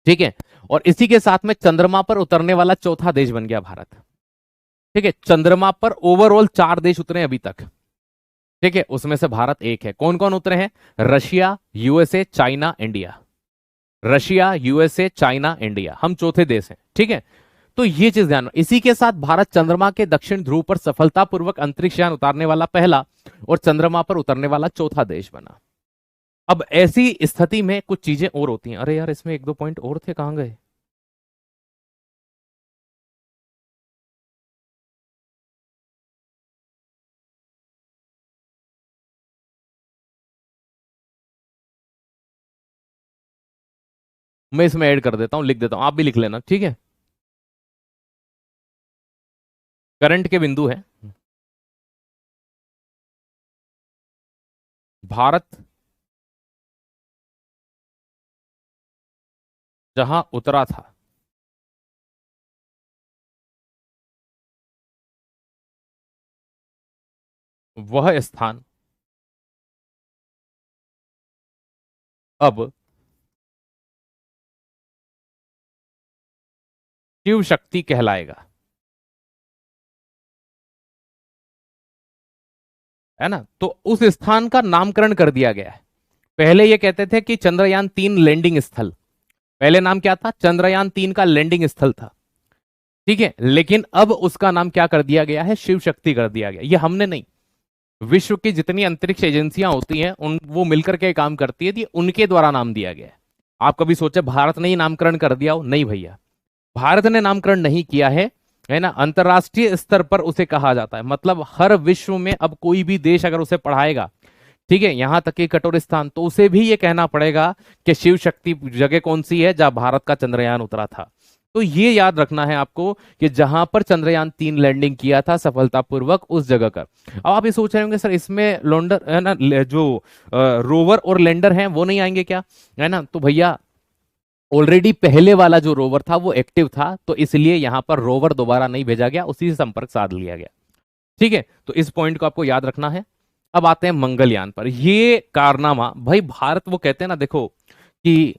ठीक है। और इसी के साथ में चंद्रमा पर उतरने वाला चौथा देश बन गया भारत, ठीक है। चंद्रमा पर ओवरऑल 4 देश उतरे अभी तक, ठीक है, उसमें से भारत एक है। कौन कौन उतरे हैं, Russia, USA, China, India, Russia, USA, China, India, हम चौथे देश हैं, ठीक है। तो ये चीज ध्यान, इसी के साथ भारत चंद्रमा के दक्षिण ध्रुव पर सफलतापूर्वक अंतरिक्ष यान उतारने वाला पहला और चंद्रमा पर उतरने वाला चौथा देश बना। अब ऐसी स्थिति में कुछ चीजें और होती हैं। अरे यार, इसमें एक दो पॉइंट और थे, कहाँ गए? मैं इसमें ऐड कर देता हूं, लिख देता हूं, आप भी लिख लेना, ठीक है। करंट के बिंदु है, भारत जहां उतरा था, वह स्थान अब शिव शक्ति कहलाएगा, है ना। तो उस स्थान का नामकरण कर दिया गया है। पहले ये कहते थे कि चंद्रयान 3 लैंडिंग स्थल, पहले नाम क्या था? चंद्रयान 3 का लैंडिंग स्थल था, ठीक है। लेकिन अब उसका नाम क्या कर दिया गया है? शिव शक्ति कर दिया गया। ये हमने नहीं, विश्व की जितनी अंतरिक्ष एजेंसियां होती हैं उन वो मिलकर के काम करती है, ये उनके द्वारा नाम दिया गया है। आप कभी सोचे भारत ने ही नामकरण कर दिया हो? नहीं भैया, भारत ने नामकरण नहीं किया है ना। अंतरराष्ट्रीय स्तर पर उसे कहा जाता है। मतलब हर विश्व में अब कोई भी देश अगर उसे पढ़ाएगा, ठीक है, यहां तक कि कटोरिस्तान, तो उसे भी ये कहना पड़ेगा कि शिव शक्ति जगह कौन सी है जहां भारत का चंद्रयान उतरा था। तो ये याद रखना है आपको कि जहां पर चंद्रयान 3 लैंडिंग किया था सफलतापूर्वक, उस जगह का। अब आप ये सोच रहे होंगे सर इसमें लैंडर है ना, जो रोवर और लैंडर हैं वो नहीं आएंगे क्या, है ना। तो भैया ऑलरेडी पहले वाला जो रोवर था वो एक्टिव था, तो इसलिए यहां पर रोवर दोबारा नहीं भेजा गया, उसी से संपर्क साध लिया गया, ठीक है। तो इस पॉइंट को आपको याद रखना है। अब आते हैं मंगलयान पर। ये कारनामा भाई, भारत वो कहते हैं ना, देखो कि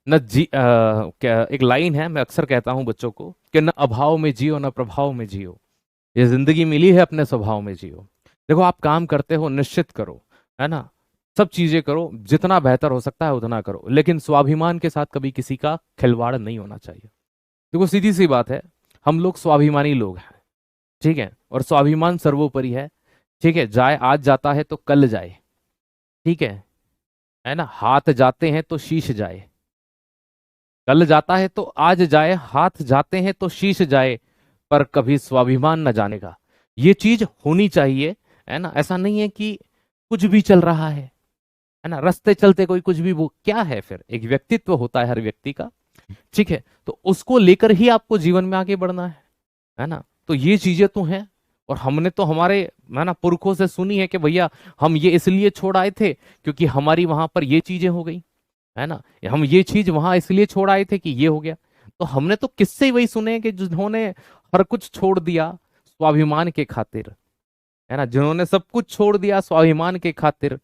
न क्या एक लाइन है, मैं अक्सर कहता हूं बच्चों को कि न अभाव में जियो न प्रभाव में जियो, ये जिंदगी मिली है अपने स्वभाव में जियो। देखो आप काम करते हो, निश्चित करो, है ना, सब चीजें करो, जितना बेहतर हो सकता है उतना करो, लेकिन स्वाभिमान के साथ कभी किसी का खिलवाड़ नहीं होना चाहिए। देखो सीधी सी बात है, हम लोग स्वाभिमानी लोग हैं, ठीक है, और स्वाभिमान सर्वोपरि है, ठीक है। जाए आज जाता है तो कल जाए, ठीक है ना। हाथ जाते हैं तो शीश जाए, कल जाता है तो आज जाए, हाथ जाते हैं तो शीश जाए, पर कभी स्वाभिमान न जाने का। ये चीज होनी चाहिए, है ना। ऐसा नहीं है कि कुछ भी चल रहा है ना, रास्ते चलते कोई कुछ भी, वो क्या है, फिर एक व्यक्तित्व होता है हर व्यक्ति का, ठीक है। तो उसको लेकर ही आपको जीवन में आगे बढ़ना है ना। तो ये चीजें तो हैं, और हमने तो हमारे, है ना, पुरखों से सुनी है कि भैया हम ये इसलिए छोड़ आए थे क्योंकि हमारी वहां पर ये चीजें हो गई, है ना। हम ये चीज वहां इसलिए छोड़ आए थे कि ये हो गया। तो हमने तो किस्से ही वही सुने कि जिन्होंने हर कुछ छोड़ दिया स्वाभिमान के खातिर, है ना, जिन्होंने सब कुछ छोड़ दिया स्वाभिमान के खातिर।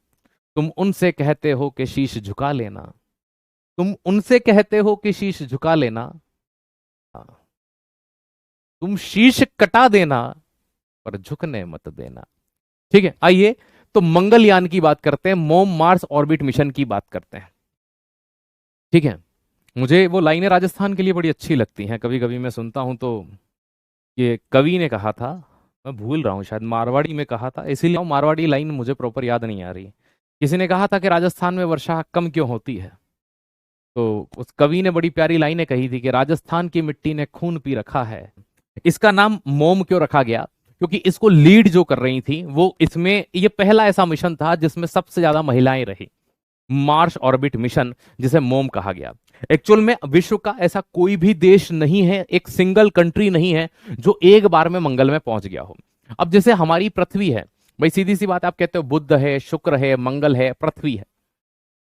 तुम उनसे कहते हो कि शीश झुका लेना, तुम उनसे कहते हो कि शीश झुका लेना, हाँ, तुम शीश कटा देना पर झुकने मत देना, ठीक है। आइए तो मंगलयान की बात करते हैं, मोम मार्स ऑर्बिट मिशन की बात करते हैं, ठीक है। मुझे वो लाइनें राजस्थान के लिए बड़ी अच्छी लगती हैं, कभी कभी मैं सुनता हूं तो। ये कवि ने कहा था, मैं भूल रहा हूँ, शायद मारवाड़ी में कहा था, इसीलिए मारवाड़ी लाइन मुझे प्रॉपर याद नहीं आ रही। किसी ने कहा था कि राजस्थान में वर्षा कम क्यों होती है, तो उस कवि ने बड़ी प्यारी लाइनें कही थी कि राजस्थान की मिट्टी ने खून पी रखा है। इसका नाम मोम क्यों रखा गया? क्योंकि इसको लीड जो कर रही थी वो, इसमें ये पहला ऐसा मिशन था जिसमें सबसे ज्यादा महिलाएं रही, मार्स ऑर्बिट मिशन, जिसे मोम कहा गया। एक्चुअल में विश्व का ऐसा कोई भी देश नहीं है, एक सिंगल कंट्री नहीं है जो एक बार में मंगल में पहुंच गया हो। अब जैसे हमारी पृथ्वी है, भाई सीधी सी बात, आप कहते हो बुध है, शुक्र है, मंगल है, पृथ्वी है,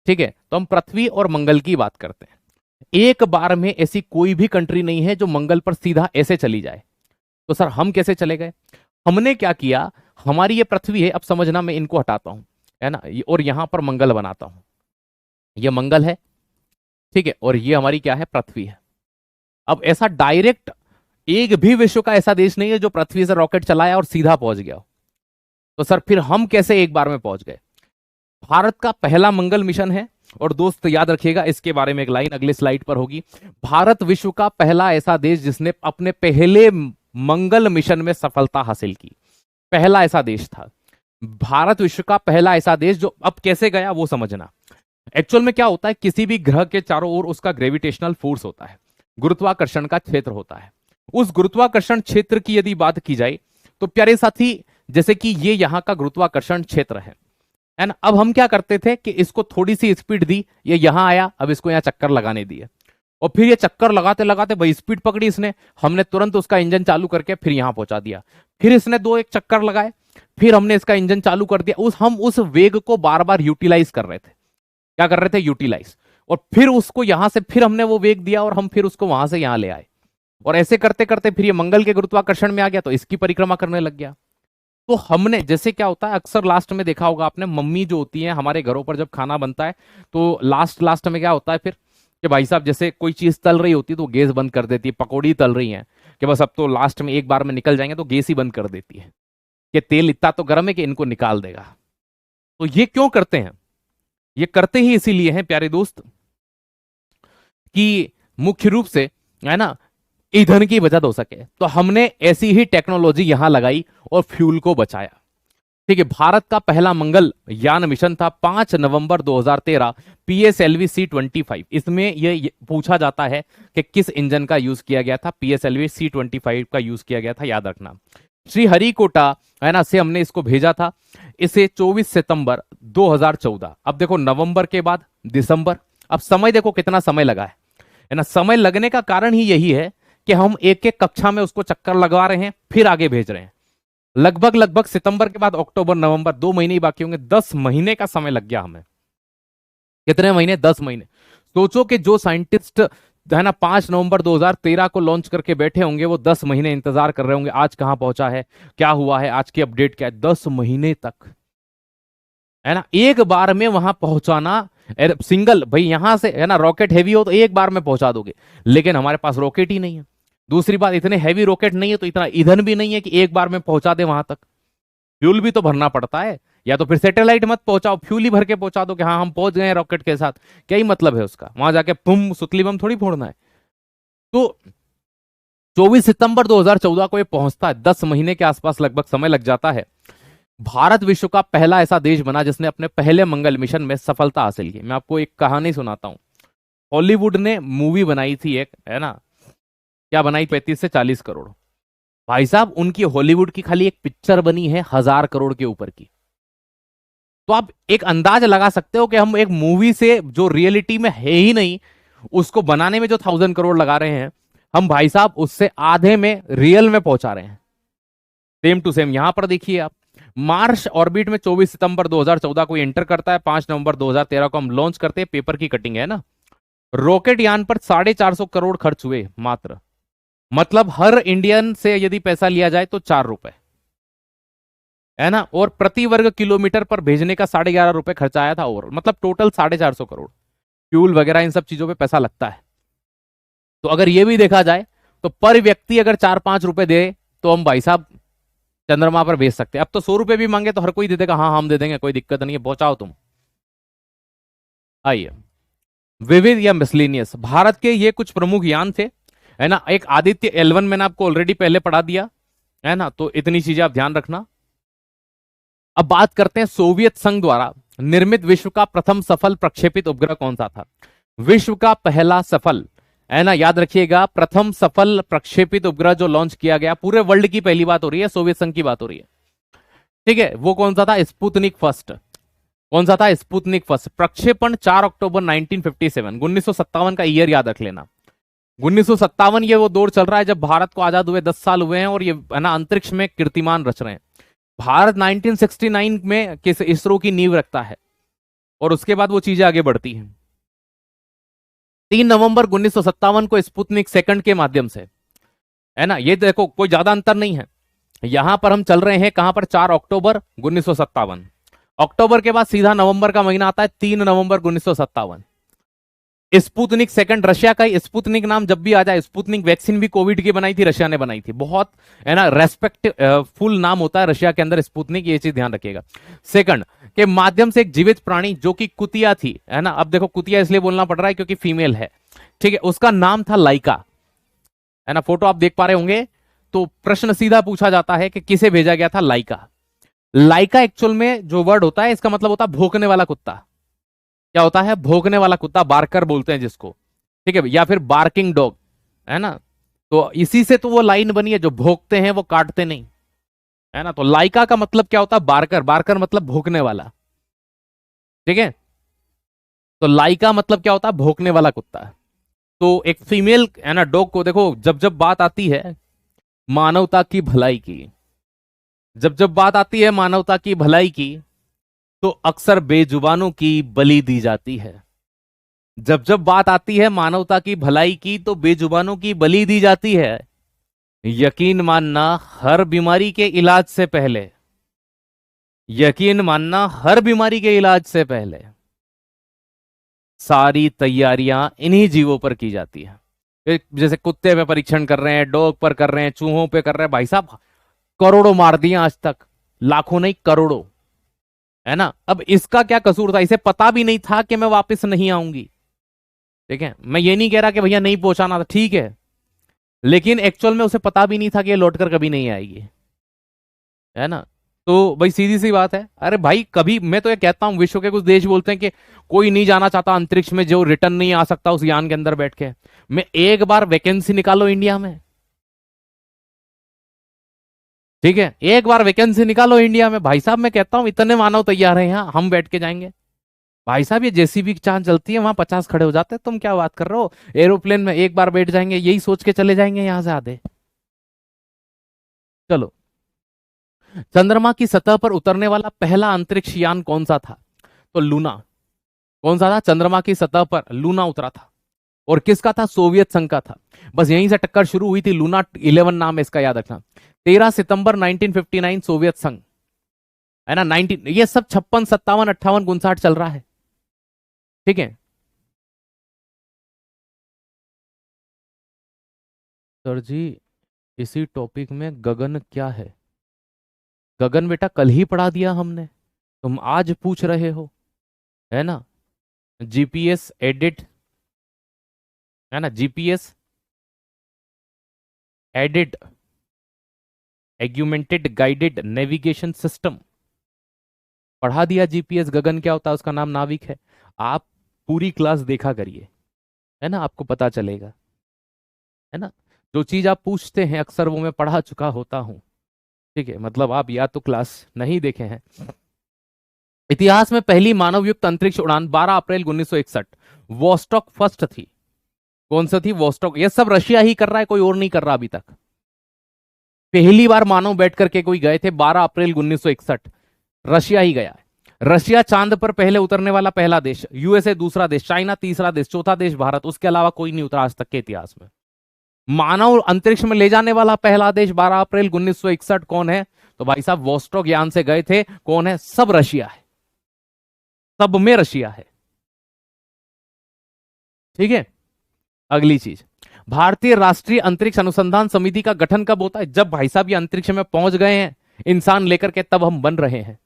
ठीक है। तो हम पृथ्वी और मंगल की बात करते हैं। एक बार में ऐसी कोई भी कंट्री नहीं है जो मंगल पर सीधा ऐसे चली जाए। तो सर हम कैसे चले गए? हमने क्या किया, हमारी ये पृथ्वी है, अब समझना, मैं इनको हटाता हूं, है ना, और यहां पर मंगल बनाता हूं। ये मंगल है, ठीक है, और ये हमारी क्या है? पृथ्वी है। अब ऐसा डायरेक्ट एक भी विश्व का ऐसा देश नहीं है जो पृथ्वी से रॉकेट चलाया और सीधा पहुंच गया हो। तो सर फिर हम कैसे एक बार में पहुंच गए? भारत का पहला मंगल मिशन है, और दोस्त याद रखिएगा इसके बारे में एक लाइन अगले स्लाइड पर होगी। भारत विश्व का पहला ऐसा देश जिसने अपने पहले मंगल मिशन में सफलता हासिल की, पहला ऐसा देश था भारत, विश्व का पहला ऐसा देश जो, अब कैसे गया वो समझना। एक्चुअल में क्या होता है, किसी भी ग्रह के चारों ओर उसका ग्रेविटेशनल फोर्स होता है, गुरुत्वाकर्षण का क्षेत्र होता है। उस गुरुत्वाकर्षण क्षेत्र की यदि बात की जाए तो प्यारे साथी, जैसे कि ये यहाँ का गुरुत्वाकर्षण क्षेत्र है ना। अब हम क्या करते थे कि इसको थोड़ी सी स्पीड दी, ये यहां आया, अब इसको यहाँ चक्कर लगाने दिए, और फिर ये चक्कर लगाते लगाते भाई स्पीड पकड़ी इसने, हमने तुरंत उसका इंजन चालू करके फिर यहां पहुंचा दिया। फिर इसने दो एक चक्कर लगाए, फिर हमने इसका इंजन चालू कर दिया। हम उस वेग को बार बार यूटिलाइज कर रहे थे। क्या कर रहे थे? यूटिलाइज। और फिर उसको यहां से फिर हमने वो वेग दिया और हम फिर उसको वहां से यहां ले आए, और ऐसे करते करते फिर ये मंगल के गुरुत्वाकर्षण में आ गया तो इसकी परिक्रमा करने लग गया। तो हमने, जैसे क्या होता है अक्सर लास्ट में देखा होगा आपने, मम्मी जो होती है हमारे घरों पर जब खाना बनता है तो लास्ट लास्ट में क्या होता है फिर, कि भाई साहब जैसे कोई चीज तल रही होती है तो गैस बंद कर देती है, पकौड़ी तल रही है कि बस अब तो लास्ट में एक बार में निकल जाएंगे, तो गैस ही बंद कर देती है कि तेल इतना तो गर्म है कि इनको निकाल देगा। तो ये क्यों करते हैं? ये करते ही इसीलिए हैं प्यारे दोस्त कि मुख्य रूप से, है ना, ईंधन की बचत हो सके। तो हमने ऐसी ही टेक्नोलॉजी यहां लगाई और फ्यूल को बचाया। ठीक है, भारत का पहला मंगल यान मिशन था 5 नवंबर 2013, PSLV C-25। इसमें ये पूछा जाता है कि किस इंजन का यूज किया गया था। PSLV C-25 का यूज किया गया था, याद रखना। श्रीहरिकोटा, है ना, से हमने इसको भेजा था। इसे 24 सितंबर 2014। अब देखो नवंबर के बाद दिसंबर, अब समय देखो कितना समय लगा है ना। समय लगने का कारण ही यही है कि हम एक एक कक्षा में उसको चक्कर लगवा रहे हैं, फिर आगे भेज रहे हैं। लगभग लगभग सितंबर के बाद अक्टूबर नवंबर 2 महीने ही बाकी होंगे, 10 महीने का समय लग गया हमें। कितने महीने? 10 महीने। सोचो कि जो साइंटिस्ट, है ना, 5 नवंबर 2013 को लॉन्च करके बैठे होंगे, वो 10 महीने इंतजार कर रहे होंगे आज कहां पहुंचा है, क्या हुआ है, आज की अपडेट क्या है। 10 महीने तक, है ना, एक बार में वहां पहुंचाना। सिंगल भाई यहां से, है ना, रॉकेट हैवी हो तो एक बार में पहुंचा दोगे, लेकिन हमारे पास रॉकेट ही नहीं है। दूसरी बात, इतने हैवी रॉकेट नहीं है तो इतना ईंधन भी नहीं है कि एक बार में पहुंचा दे वहां तक। फ्यूल भी तो भरना पड़ता है, या तो फिर सैटेलाइट मत पहुंचाओ, फ्यूल ही भर के पहुंचा दो कि हाँ हम पहुंच गए रॉकेट के साथ। क्या ही मतलब है उसका, वहां जाके पुम सुतली बम थोड़ी फोड़ना है। तो 24 सितंबर 2014 को ये पहुंचता है, 10 महीने के आसपास लगभग समय लग जाता है। भारत विश्व का पहला ऐसा देश बना जिसने अपने पहले मंगल मिशन में सफलता हासिल की। मैं आपको एक कहानी सुनाता हूं। हॉलीवुड ने मूवी बनाई थी एक, है ना, क्या बनाई, 35 से 40 करोड़। भाई साहब उनकी हॉलीवुड की खाली एक पिक्चर बनी है 1000 करोड़ के ऊपर की। तो आप एक अंदाज लगा सकते हो कि हम एक मूवी से जो रियलिटी में है ही नहीं, उसको बनाने में जो 1000 करोड़ लगा रहे हैं, हम भाई साहब उससे आधे में रियल में पहुंचा रहे हैं। सेम टू सेम यहां पर देखिए आप, मार्स ऑर्बिट में 24 सितंबर 2014 को एंटर करता है, 5 नवंबर 2013 को हम लॉन्च करते हैं। पेपर की कटिंग है ना। रॉकेट यान पर 450 करोड़ खर्च हुए मात्र, मतलब हर इंडियन से यदि पैसा लिया जाए तो 4 रुपए, है ना। और प्रति वर्ग किलोमीटर पर भेजने का 11.5 रुपए खर्चा आया था, और मतलब टोटल 450 करोड़। फ्यूल वगैरह इन सब चीजों पे पैसा लगता है। तो अगर ये भी देखा जाए तो पर व्यक्ति अगर 4-5 रुपए दे तो हम भाई साहब चंद्रमा पर भेज सकते हैं। अब तो 100 रुपए भी मांगे तो हर कोई दे देगा, हाँ हम दे देंगे, कोई दिक्कत नहीं है, पहुंचाओ तुम। आइए, विविध या मिसलिनियस, भारत के ये कुछ प्रमुख यान थे, है ना। एक आदित्य L1 मैंने आपको ऑलरेडी पहले पढ़ा दिया, है ना, तो इतनी चीजें आप ध्यान रखना। अब बात करते हैं सोवियत संघ द्वारा निर्मित विश्व का प्रथम सफल प्रक्षेपित उपग्रह कौन सा था। विश्व का पहला सफल, है ना, याद रखिएगा, प्रथम सफल प्रक्षेपित उपग्रह जो लॉन्च किया गया, पूरे वर्ल्ड की पहली बात हो रही है, सोवियत संघ की बात हो रही है। ठीक है, वो कौन सा था? Sputnik first. कौन सा था? Sputnik first. प्रक्षेपण 4 अक्टूबर 1957, 1957 का ईयर याद रख लेना। 1957 ये वो दौर चल रहा है जब भारत को आजाद हुए 10 साल हुए हैं, और ये, है ना, अंतरिक्ष में कीर्तिमान रच रहे हैं। भारत 1969 में किस इसरो की नींव रखता है, और उसके बाद वो चीजें आगे बढ़ती हैं। 3 नवंबर 1957 को स्पुतनिक सेकंड के माध्यम से, है ना, ये देखो कोई ज्यादा अंतर नहीं है। यहां पर हम चल रहे हैं कहां पर? 4 अक्टूबर 1957। अक्टूबर के बाद सीधा नवंबर का महीना आता है, 3 नवंबर 1957। स्पुतनिक सेकंड रशिया का ही। स्पुतनिक नाम जब भी आ जाए, स्पुतनिक वैक्सीन भी कोविड की बनाई थी, रशिया ने बनाई थी। बहुत, है ना, रेस्पेक्ट फुल नाम होता है रशिया के अंदर स्पुतनिक, ये चीज ध्यान रखिएगा। सेकंड के माध्यम से एक जीवित प्राणी जो कि कुतिया थी, है ना, अब देखो कुतिया इसलिए बोलना पड़ रहा है क्योंकि फीमेल है, ठीक है, उसका नाम था लाइका, है ना, फोटो आप देख पा रहे होंगे। तो प्रश्न सीधा पूछा जाता है कि किसे भेजा गया था? लाइका। लाइका एक्चुअल में जो वर्ड होता है इसका मतलब होता है भौंकने वाला कुत्ता, क्या होता है? भौंकने वाला कुत्ता, बार्कर बोलते हैं जिसको, ठीक है, या फिर बार्किंग डॉग, है ना। तो इसी से तो वो लाइन बनी है, जो भौंकते हैं वो काटते नहीं, है ना। तो लाइका का मतलब क्या होता है? बार्कर, बार्कर मतलब भौंकने वाला, ठीक है। तो लाइका मतलब क्या होता है? भौंकने वाला कुत्ता। तो एक फीमेल, है ना, डॉग को देखो, जब जब बात आती है मानवता की भलाई की, जब जब बात आती है मानवता की भलाई की, तो अक्सर बेजुबानों की बलि दी जाती है। जब जब बात आती है मानवता की भलाई की, तो बेजुबानों की बलि दी जाती है। यकीन मानना, हर बीमारी के इलाज से पहले, यकीन मानना, हर बीमारी के इलाज से पहले सारी तैयारियां इन्हीं जीवों पर की जाती है। जैसे कुत्ते पे परीक्षण कर रहे हैं, डॉग पर कर रहे हैं, चूहों पे कर रहे हैं, भाई साहब करोड़ों मार दिए आज तक, लाखों नहीं करोड़ों, है ना। अब इसका क्या कसूर था? इसे पता भी नहीं था कि मैं वापस नहीं आऊंगी, ठीक है। मैं ये नहीं कह रहा कि भैया नहीं पहुंचाना था, ठीक है, लेकिन एक्चुअल में उसे पता भी नहीं था कि ये लौटकर कभी नहीं आएगी, है ना। तो भाई सीधी सी बात है। अरे भाई, कभी मैं तो ये कहता हूं, विश्व के कुछ देश बोलते हैं कि कोई नहीं जाना चाहता अंतरिक्ष में जो रिटर्न नहीं आ सकता उस यान के अंदर बैठ के। मैं एक बार वैकेंसी निकालो इंडिया में, ठीक है, एक बार वैकेंसी निकालो इंडिया में, भाई साहब मैं कहता हूं इतने मानव तैयार हैं यहाँ, हम बैठ के जाएंगे। भाई साहब ये जेसीबी की चांद चलती है, वहां 50 खड़े हो जाते हैं, तुम क्या बात कर रहे हो? एरोप्लेन में एक बार बैठ जाएंगे, यही सोच के चले जाएंगे यहां से आधे। चलो, चंद्रमा की सतह पर उतरने वाला पहला अंतरिक्ष यान कौन सा था? तो लूना। कौन सा था? चंद्रमा की सतह पर लूना उतरा था। और किसका था? सोवियत संघ का था। बस यहीं से टक्कर शुरू हुई थी। लूना 11 नाम है इसका, याद रखना। 13 सितंबर 1959 सोवियत संघ, है ना। 19, ये सब 56 57 58 59 चल रहा है, ठीक है। सर जी, इसी टॉपिक में गगन क्या है? गगन बेटा कल ही पढ़ा दिया हमने, तुम आज पूछ रहे हो, है ना। जीपीएस एडिट, है ना, GPS edit augmented guided navigation system, पढ़ा दिया। जीपीएस गगन क्या होता है, उसका नाम नाविक है। आप पूरी क्लास देखा करिए, है ना, आपको पता चलेगा, है ना। जो चीज आप पूछते हैं अक्सर वो मैं पढ़ा चुका होता हूं, ठीक है। मतलब आप या तो क्लास नहीं देखे हैं। इतिहास में पहली मानवयुक्त अंतरिक्ष उड़ान 12 अप्रैल 1961 वोस्टॉक फर्स्ट थी। कौन सा थी? वोस्टॉक। ये सब रशिया ही कर रहा है, कोई और नहीं कर रहा अभी तक। पहली बार मानव बैठ करके कोई गए थे 12 अप्रैल 1961, रशिया ही गया है। रशिया चांद पर पहले उतरने वाला पहला देश, यूएसए दूसरा देश, चाइना तीसरा देश, चौथा देश भारत, उसके अलावा कोई नहीं उतरा आज तक के इतिहास में। मानव अंतरिक्ष में ले जाने वाला पहला देश 12 अप्रैल 1961 कौन है? तो भाई साहब वोस्टॉक यान से गए थे। कौन है? सब रशिया है, सब में रशिया है, ठीक है। अगली चीज, भारतीय राष्ट्रीय अंतरिक्ष अनुसंधान समिति का गठन कब होता है? जब भाई साहब ये अंतरिक्ष में पहुंच गए हैं इंसान लेकर के, तब हम बन रहे हैं।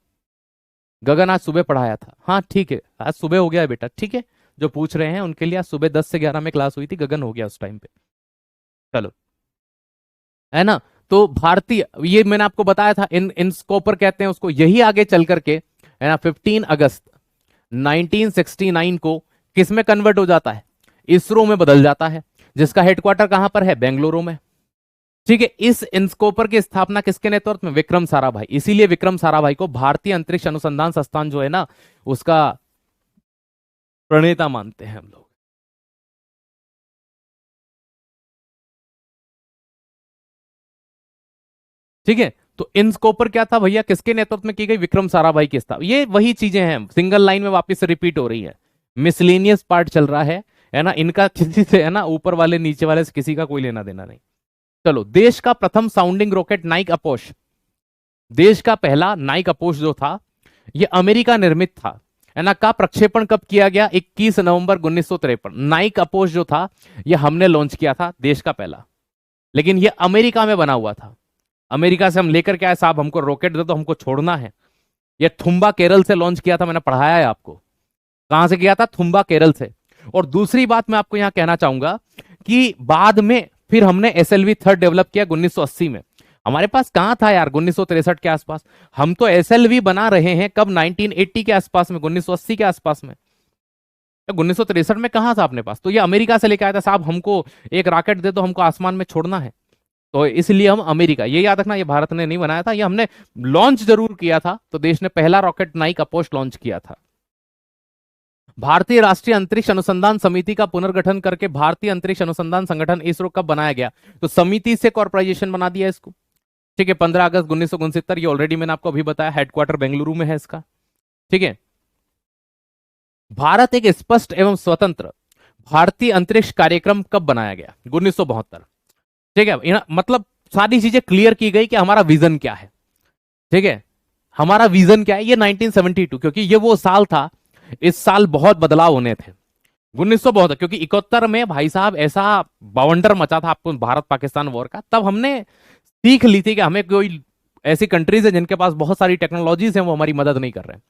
गगन आज सुबह पढ़ाया था, हाँ ठीक है, आज सुबह हो गया है बेटा, ठीक है। जो पूछ रहे हैं उनके लिए आज सुबह 10 से 11 में क्लास हुई थी, गगन हो गया उस टाइम पे। चलो, है ना। तो भारतीय, ये मैंने आपको बताया था, इन स्कोपर कहते हैं उसको। यही आगे चल करके, है ना, 15 अगस्त 1969 को किस में कन्वर्ट हो जाता है? इसरो में बदल जाता है, जिसका हेडक्वार्टर कहां पर है? बेंगलुरु में, ठीक है। इस इंस्कोपर की स्थापना किसके नेतृत्व में? विक्रम साराभाई। इसीलिए विक्रम साराभाई को भारतीय अंतरिक्ष अनुसंधान संस्थान जो है ना, उसका प्रणेता मानते हैं हम लोग। ठीक है। तो इंस्कोपर क्या था भैया? किसके नेतृत्व में की गई? विक्रम साराभाई की स्थापना। ये वही चीजें हैं, सिंगल लाइन में वापस से रिपीट हो रही है। मिसलेनियस पार्ट चल रहा है ना। इनका किसी से, है ना, ऊपर वाले नीचे वाले से किसी का कोई लेना देना नहीं। चलो, देश का प्रथम साउंडिंग रॉकेट नाइक अपोश, देश का पहला नाइक अपोश जो था, यह अमेरिका निर्मित था, है ना। का प्रक्षेपण कब किया गया? 21 नवंबर 1953। नाइक अपोश जो था यह हमने लॉन्च किया था, देश का पहला, लेकिन यह अमेरिका में बना हुआ था। अमेरिका से हम लेकर के आए, साहब हमको रॉकेट दे तो हमको छोड़ना है। यह थुम्बा केरल से लॉन्च किया था, मैंने पढ़ाया है आपको। कहां से किया था? थुम्बा केरल से। और दूसरी बात मैं आपको यहां कहना चाहूंगा कि बाद में फिर हमने एसएलवी थर्ड डेवलप किया 1980 में। हमारे पास कहां था यार 1963 के आसपास? हम तो एसएलवी बना रहे हैं कब? 1980 के आसपास में, 1980 के आसपास में। 1963 में कहाँ था अपने पास? तो ये अमेरिका से लेके आया था साहब, हमको एक रॉकेट दे दो, हमको आसमान में छोड़ना है, तो इसलिए हम अमेरिका, ये याद रखना, ये भारत ने नहीं बनाया था, ये हमने लॉन्च जरूर किया था। तो देश ने पहला रॉकेट नाइक अपोस्ट लॉन्च किया था। भारतीय राष्ट्रीय अंतरिक्ष अनुसंधान समिति का पुनर्गठन करके भारतीय अंतरिक्ष अनुसंधान संगठन इसरो कब बनाया गया? तो समिति से कॉर्पोरेशन बना दिया इसको, ठीक है, 15 अगस्त 1969, ये ऑलरेडी मैंने आपको अभी बताया, हेडक्वार्टर बेंगलुरु में है इसका, ठीक है। भारत एक स्पष्ट एवं स्वतंत्र भारतीय अंतरिक्ष कार्यक्रम कब बनाया गया? 1972, ठीक है। मतलब सारी चीजें क्लियर की गई कि हमारा विजन क्या है, ठीक है, हमारा विजन क्या है। ये 1972, क्योंकि ये वो साल था, इस साल बहुत बदलाव होने थे। 1972, क्योंकि 71 में भाई साहब ऐसा बवंडर मचा था आपको भारत पाकिस्तान वॉर का, तब हमने सीख ली थी कि हमें कोई ऐसी कंट्रीज है जिनके पास बहुत सारी टेक्नोलॉजीज हैं, वो हमारी मदद नहीं कर रहे हैं।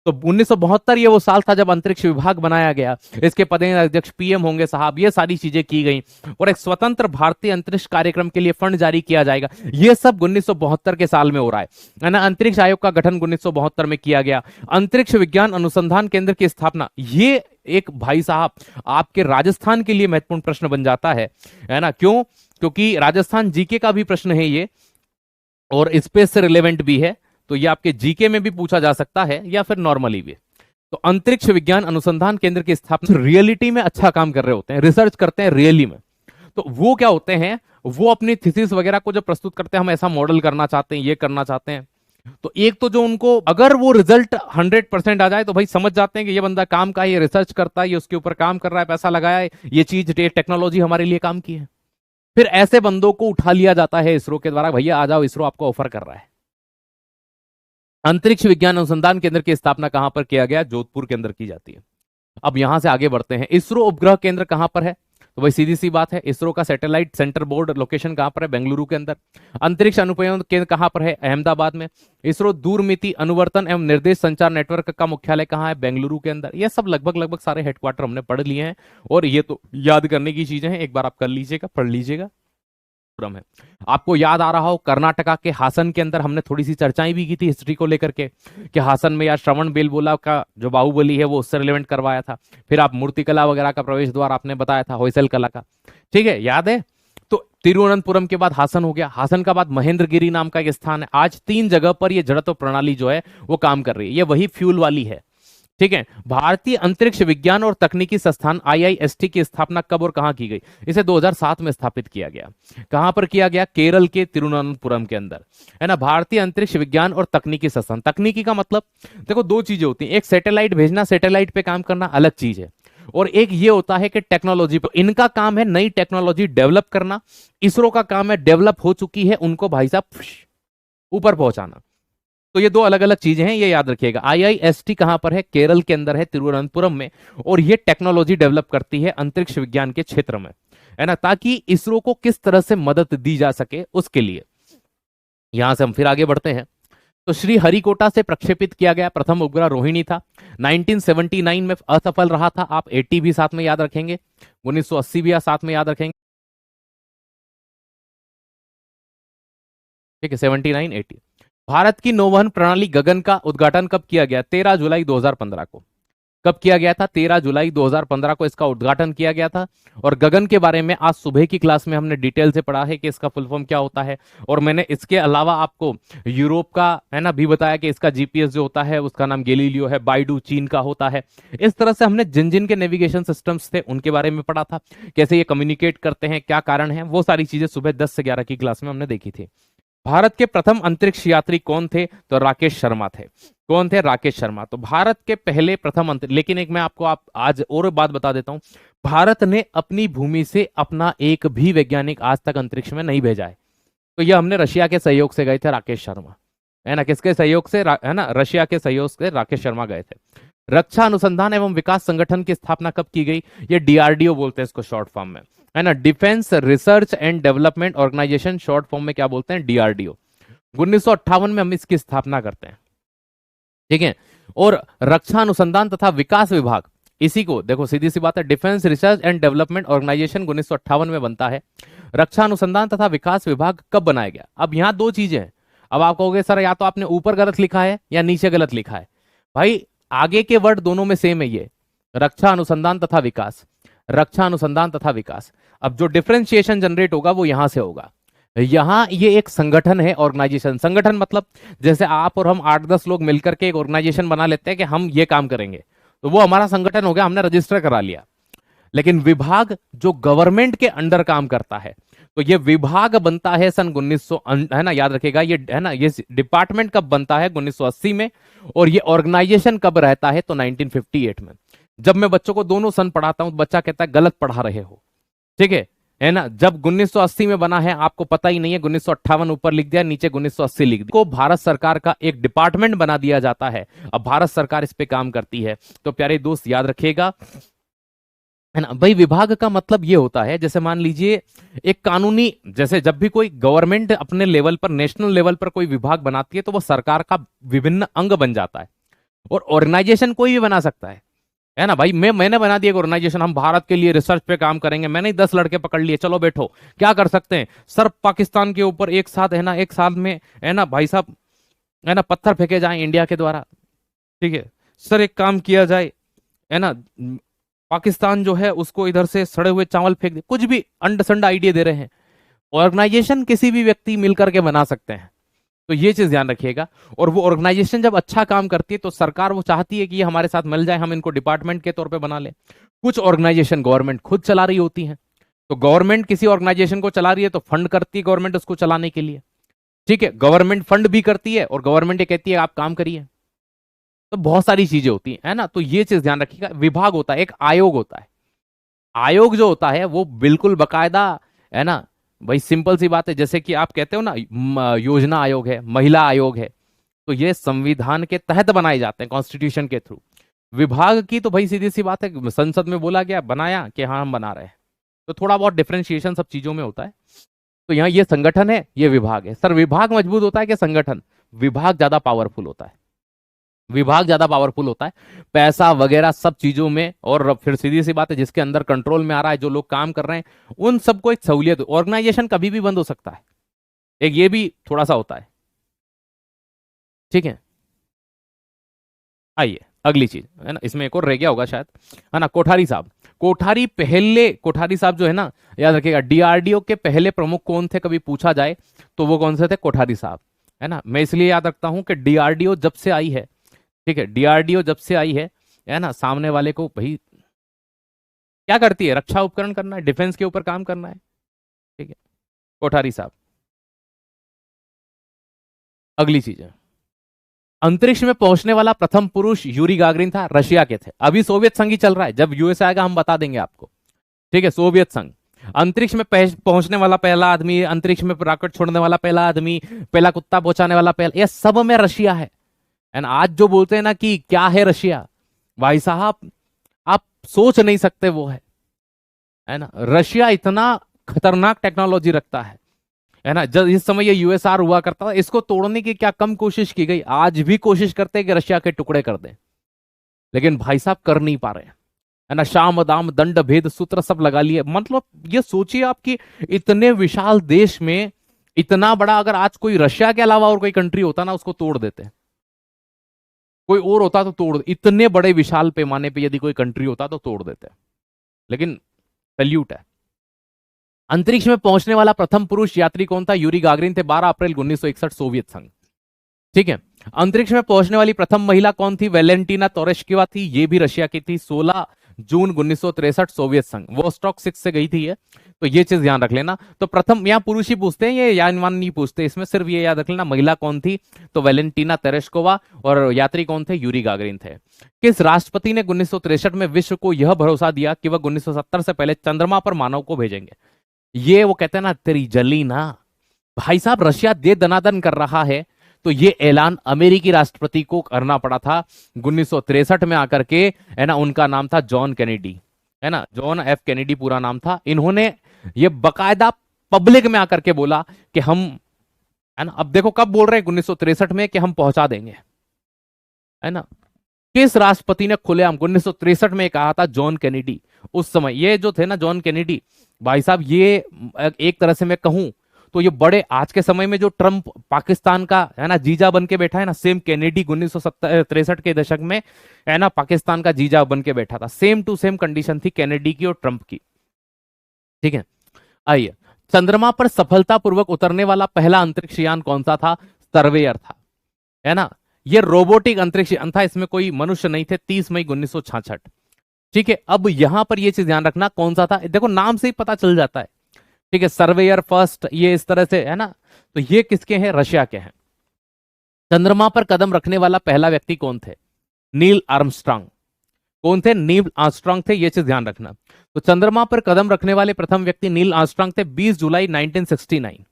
तो 1972 ये वो साल था जब अंतरिक्ष विभाग बनाया गया, इसके पदेन अध्यक्ष पीएम होंगे साहब, ये सारी चीजें की गई, और एक स्वतंत्र भारतीय अंतरिक्ष कार्यक्रम के लिए फंड जारी किया जाएगा। ये सब 1972 के साल में हो रहा है ना। अंतरिक्ष आयोग का गठन 1972 में किया गया। अंतरिक्ष विज्ञान अनुसंधान केंद्र की स्थापना, ये एक भाई साहब आपके राजस्थान के लिए महत्वपूर्ण प्रश्न बन जाता है ना। क्यों? क्योंकि राजस्थान जीके का भी प्रश्न है ये, और स्पेस से रिलेवेंट भी है, तो ये आपके जीके में भी पूछा जा सकता है या फिर नॉर्मली भी। तो अंतरिक्ष विज्ञान अनुसंधान केंद्र की स्थापना, रियलिटी में अच्छा काम कर रहे होते हैं, रिसर्च करते हैं रियली में, तो वो क्या होते हैं, वो अपनी थीसिस वगैरह को जो प्रस्तुत करते हैं, हम ऐसा मॉडल करना चाहते हैं, ये करना चाहते हैं, तो एक तो जो उनको अगर वो रिजल्ट 100% आ जाए तो भाई समझ जाते हैं कि ये बंदा काम का है, ये रिसर्च करता है, ये उसके ऊपर काम कर रहा है, पैसा लगाया है, ये चीज टेक्नोलॉजी हमारे लिए काम की है। फिर ऐसे बंदों को उठा लिया जाता है इसरो के द्वारा, भैया आ जाओ, इसरो आपको ऑफर कर रहा है। अंतरिक्ष विज्ञान अनुसंधान केंद्र की स्थापना कहां पर किया गया? जोधपुर के अंदर की जाती है। अब यहां से आगे बढ़ते हैं, इसरो उपग्रह केंद्र कहां पर है? तो भाई सीधी सी बात है, इसरो का सैटेलाइट सेंटर बोर्ड लोकेशन कहां पर है? बेंगलुरु के अंदर। अंतरिक्ष अनुप्रयोग केंद्र कहां पर है? अहमदाबाद में। इसरो दूरमिति अनुवर्तन एवं निर्देश संचार नेटवर्क का मुख्यालय कहां है? बेंगलुरु के अंदर। ये सब लगभग लगभग सारे हेडक्वार्टर हमने पढ़ लिए हैं, और ये तो याद करने की चीजें हैं, एक बार आप कर लीजिएगा, पढ़ लीजिएगा। है आपको याद आ रहा हो, कर्नाटका के हासन के अंदर हमने थोड़ी सी चर्चाएं भी की थी हिस्ट्री को लेकर के, कि हासन में यार श्रवण बेलगोला का जो बाहुबली है वो उससे रिलेवेंट करवाया था। फिर आप मूर्तिकला वगैरह का प्रवेश द्वार आपने बताया था, होयसल कला का, ठीक है, याद है। तो तिरुवनंतपुरम के बाद हासन हो गया, हासन का बाद महेंद्रगिरी नाम का एक स्थान है। आज 3 जगह पर ये जड़त्व प्रणाली जो है वो काम कर रही है, ये वही फ्यूल वाली है, ठीक है। भारतीय अंतरिक्ष विज्ञान और तकनीकी संस्थान आईआईएसटी की स्थापना कब और कहां की गई? इसे 2007 में स्थापित किया गया। कहां पर किया गया? केरल के तिरुवनंतपुरम के अंदर, है ना। भारतीय अंतरिक्ष विज्ञान और तकनीकी संस्थान, तकनीकी का मतलब देखो 2 चीजें होती हैं, एक सैटेलाइट भेजना, सैटेलाइट पे काम करना अलग चीज है, और एक ये होता है कि टेक्नोलॉजी पे, इनका काम है नई टेक्नोलॉजी डेवलप करना, इसरो का काम है डेवलप हो चुकी है उनको भाई साहब ऊपर पहुंचाना। तो ये 2 अलग अलग चीजें हैं, ये याद रखिएगा। आईआईएसटी कहां पर है? केरल के अंदर है, तिरुवनंतपुरम में, और ये टेक्नोलॉजी डेवलप करती है अंतरिक्ष विज्ञान के क्षेत्र में, है ना, ताकि इसरो को किस तरह से मदद दी जा सके उसके लिए। यहां से हम फिर आगे बढ़ते हैं। तो श्री हरिकोटा से प्रक्षेपित किया गया प्रथम उपग्रह रोहिणी था, 1979 में असफल रहा था। आप 80 भी साथ में याद रखेंगे, 1980 भी साथ में याद रखेंगे, ठीक है, 79 80। भारत की नौवहन प्रणाली गगन का उद्घाटन कब किया गया? 13 जुलाई 2015 को। कब किया गया था? 13 जुलाई 2015 को इसका उद्घाटन किया गया था। और गगन के बारे में आज सुबह की क्लास में हमने डिटेल से पढ़ा है कि इसका फुल फॉर्म क्या होता है, और मैंने इसके अलावा आपको यूरोप का, है ना, भी बताया कि इसका जीपीएस जो होता है उसका नाम गैलीलियो है, बाइडू चीन का होता है। इस तरह से हमने जिन जिन के नेविगेशन सिस्टम्स थे उनके बारे में पढ़ा था, कैसे ये कम्युनिकेट करते हैं, क्या कारण है, वो सारी चीजें सुबह 10 से 11 की क्लास में हमने देखी थी। भारत के प्रथम अंतरिक्ष यात्री कौन थे? तो राकेश शर्मा थे। कौन थे? राकेश शर्मा। तो भारत के पहले प्रथम अंतरिक्ष, लेकिन एक मैं आपको आज और बात बता देता हूं, भारत ने अपनी भूमि से अपना एक भी वैज्ञानिक आज तक अंतरिक्ष में नहीं भेजा है। तो ये हमने रशिया के सहयोग से गए थे, राकेश शर्मा, है ना। किसके सहयोग से? है ना, रशिया के सहयोग से राकेश शर्मा गए थे। रक्षा अनुसंधान एवं विकास संगठन की स्थापना कब की गई? ये डीआरडीओ बोलते हैं इसको शॉर्ट फॉर्म में, है ना, defence research and development organisation, short form में क्या बोलते हैं? डीआरडीओ। 1958 में हम इसकी स्थापना करते हैं, ठीक है। और रक्षा अनुसंधान तथा विकास विभाग, इसी को देखो, सीधी सी बात है, defence research and development organisation 1958 में बनता है। रक्षा अनुसंधान तथा विकास विभाग कब बनाया गया? अब यहां 2 चीजें हैं। अब आप कहोगे सर या तो आपने ऊपर गलत लिखा है या नीचे गलत लिखा है। भाई आगे के वर्ड दोनों में सेम है, ये रक्षा अनुसंधान तथा विकास, रक्षा अनुसंधान तथा विकास। अब जो डिफरेंशिएशन जनरेट होगा वो यहां से होगा। यहां ये एक संगठन है, ऑर्गेनाइजेशन। संगठन मतलब जैसे आप और हम 8-10 लोग मिलकर के एक ऑर्गेनाइजेशन बना लेते हैं कि हम ये काम करेंगे, तो वो हमारा संगठन हो गया, हमने रजिस्टर करा लिया। लेकिन विभाग जो गवर्नमेंट के अंडर काम करता है, तो ये विभाग बनता है सन 1900, है ना, याद रखिएगा ये, है ना, ये डिपार्टमेंट कब बनता है 1980 में, और ये ऑर्गेनाइजेशन कब रहता है तो 1958 में। जब मैं बच्चों को दोनों सन पढ़ाता हूं तो बच्चा कहता है गलत पढ़ा रहे हो, ठीक है ना। जब 1980 में बना है आपको पता ही नहीं है, 1958 ऊपर लिख दिया, नीचे 1980 लिख दिया, को भारत सरकार का एक डिपार्टमेंट बना दिया जाता है। अब भारत सरकार इस पे काम करती है। तो प्यारे दोस्त याद रखिएगा, है ना भाई, विभाग का मतलब ये होता है, जैसे मान लीजिए एक कानूनी, जैसे जब भी कोई गवर्नमेंट अपने लेवल पर, नेशनल लेवल पर कोई विभाग बनाती है तो वो सरकार का विभिन्न अंग बन जाता है। और ऑर्गेनाइजेशन कोई भी बना सकता है ना भाई। मैंने बना दिया ऑर्गेनाइजेशन, हम भारत के लिए रिसर्च पे काम करेंगे, मैंने 10 लड़के पकड़ लिए, चलो बैठो, क्या कर सकते हैं सर, पाकिस्तान के ऊपर एक साथ, है ना, एक साल में, है ना भाई साहब, है ना, पत्थर फेंके जाए इंडिया के द्वारा, ठीक है सर, एक काम किया जाए, है ना, पाकिस्तान जो है उसको इधर से सड़े हुए चावल फेंक दे, कुछ भी अंड संड आइडिया दे रहे हैं। ऑर्गेनाइजेशन किसी भी व्यक्ति मिलकर के बना सकते हैं, तो ये चीज ध्यान रखिएगा। और वो ऑर्गेनाइजेशन जब अच्छा काम करती है तो सरकार वो चाहती है कि ये हमारे साथ मिल जाए, हम इनको डिपार्टमेंट के तौर पे बना लें। कुछ ऑर्गेनाइजेशन गवर्नमेंट खुद चला रही होती है, तो गवर्नमेंट किसी ऑर्गेनाइजेशन को चला रही है तो फंड करती है गवर्नमेंट उसको चलाने के लिए, ठीक है, गवर्नमेंट फंड भी करती है और गवर्नमेंट ये कहती है आप काम करिए। तो बहुत सारी चीजें होती है ना, तो ये चीज ध्यान रखिएगा। विभाग होता है, एक आयोग होता है। आयोग जो होता है वो बिल्कुल बकायदा, है ना भाई, सिंपल सी बात है, जैसे कि आप कहते हो ना योजना आयोग है, महिला आयोग है, तो ये संविधान के तहत बनाए जाते हैं, कॉन्स्टिट्यूशन के थ्रू। विभाग की तो भाई सीधी सी बात है, संसद में बोला गया, बनाया कि हाँ हम बना रहे हैं, तो थोड़ा बहुत डिफरेंशिएशन सब चीजों में होता है। तो यहाँ ये संगठन है, ये विभाग है। सर विभाग मजबूत होता है कि संगठन? विभाग ज्यादा पावरफुल होता है, विभाग ज्यादा पावरफुल होता है पैसा वगैरह सब चीजों में। और फिर सीधी सी बात है, जिसके अंदर कंट्रोल में आ रहा है, जो लोग काम कर रहे हैं उन सबको एक सहूलियत। ऑर्गेनाइजेशन कभी भी बंद हो सकता है, एक ये भी थोड़ा सा होता है, ठीक है। आइए अगली चीज, है ना, इसमें एक और रह गया होगा शायद, है ना, कोठारी साहब। कोठारी साहब जो है ना, याद रखिएगा, डीआरडीओ के पहले प्रमुख कौन थे, कभी पूछा जाए तो वो कौन से थे? कोठारी साहब, है ना। मैं इसलिए याद रखता हूं कि डीआरडीओ जब से आई है, ठीक है, डीआरडीओ जब से आई है ना, सामने वाले को भाई क्या करती है, रक्षा उपकरण करना है, डिफेंस के ऊपर काम करना है, ठीक है, कोठारी साहब। अगली चीज है, अंतरिक्ष में पहुंचने वाला प्रथम पुरुष यूरी गागरिन था, रशिया के थे। अभी सोवियत संघ ही चल रहा है, जब यूएस आएगा हम बता देंगे आपको, ठीक है, सोवियत संघ। अंतरिक्ष में पहुंचने वाला पहला आदमी, अंतरिक्ष में रॉकेट छोड़ने वाला पहला आदमी, पहला कुत्ता पहुंचाने वाला पहला, ये सब में रशिया है। एंड आज जो बोलते हैं ना कि क्या है रशिया, भाई साहब आप सोच नहीं सकते वो है ना। रशिया इतना खतरनाक टेक्नोलॉजी रखता है ना। जब इस समय ये यूएसआर हुआ करता था, इसको तोड़ने की क्या कम कोशिश की गई, आज भी कोशिश करते हैं कि रशिया के टुकड़े कर दें, लेकिन भाई साहब कर नहीं पा रहे हैं, है ना। शाम दाम दंड भेद सूत्र सब लगा लिए। मतलब ये सोचिए आपकी, इतने विशाल देश में इतना बड़ा, अगर आज कोई रशिया के अलावा और कोई कंट्री होता ना उसको तोड़ देते, कोई और होता तो तोड़, इतने बड़े विशाल पैमाने पे यदि कोई कंट्री होता तो तोड़ देते, लेकिन सल्यूट है। अंतरिक्ष में पहुंचने वाला प्रथम पुरुष यात्री कौन था? यूरी गागरिन थे, 12 अप्रैल 1961, सोवियत संघ, ठीक है। अंतरिक्ष में पहुंचने वाली प्रथम महिला कौन थी? वेलेंटीना तोरेश्किवा थी, ये भी रशिया की थी, 16 जून 1963, सोवियत संघ, वो स्टॉक 6 से गई थी ये, तो ये चीज ध्यान रख लेना। तो प्रथम, यहाँ पुरुष ही पूछते हैं, ये यानवान नहीं पूछते, इसमें सिर्फ ये याद रख लेना महिला कौन थी, तो वेलेंटीना तेरेश्कोवा, और यात्री कौन थे? यूरी गागरिन थे। किस राष्ट्रपति ने 1963 में विश्व को यह भरोसा दिया कि वह 1970 से पहले चंद्रमा पर मानव को भेजेंगे? ये वो कहते हैं ना, तेरी जली ना भाई साहब, रशिया दे दनादन कर रहा है, तो ये ऐलान अमेरिकी राष्ट्रपति को करना पड़ा था 1963 में आकर के, है ना। उनका नाम था जॉन कैनेडी, है ना, जॉन एफ कैनेडी पूरा नाम था। इन्होंने ये बकायदा पब्लिक में आकर के बोला कि हम, है ना, अब देखो कब बोल रहे हैं, 1963 में, कि हम पहुंचा देंगे, है ना। किस राष्ट्रपति ने खुलेआम 1963 में कहा था? John Kennedy. उस समय ये जो थे ना जॉन कैनेडी, भाई साहब, ये एक तरह से मैं कहूं तो ये बड़े आज के समय में जो ट्रम्प पाकिस्तान का है ना जीजा बन के बैठा है ना, सेम कैनेडी 1963 के दशक में है ना पाकिस्तान का जीजा बन के बैठा था, सेम टू सेम कंडीशन थी कैनेडी की और ट्रंप की। ठीक है, आइए, चंद्रमा पर सफलतापूर्वक उतरने वाला पहला अंतरिक्ष यान कौन सा था? सर्वेयर था, है ना। ये रोबोटिक अंतरिक्ष यान था, इसमें कोई मनुष्य नहीं थे, 30 मई 1966। ठीक है, अब यहां पर ये चीज ध्यान रखना कौन सा था, देखो नाम से ही पता चल जाता है। ठीक है, सर्वेयर फर्स्ट, ये इस तरह से है ना। तो ये किसके हैं? रशिया के हैं। चंद्रमा पर कदम रखने वाला पहला व्यक्ति कौन थे? Neil Armstrong. कौन थे? नील आर्मस्ट्रांग थे, ये चीज ध्यान रखना। तो चंद्रमा पर कदम रखने वाले प्रथम व्यक्ति नील आर्मस्ट्रांग थे, 20 जुलाई 1969।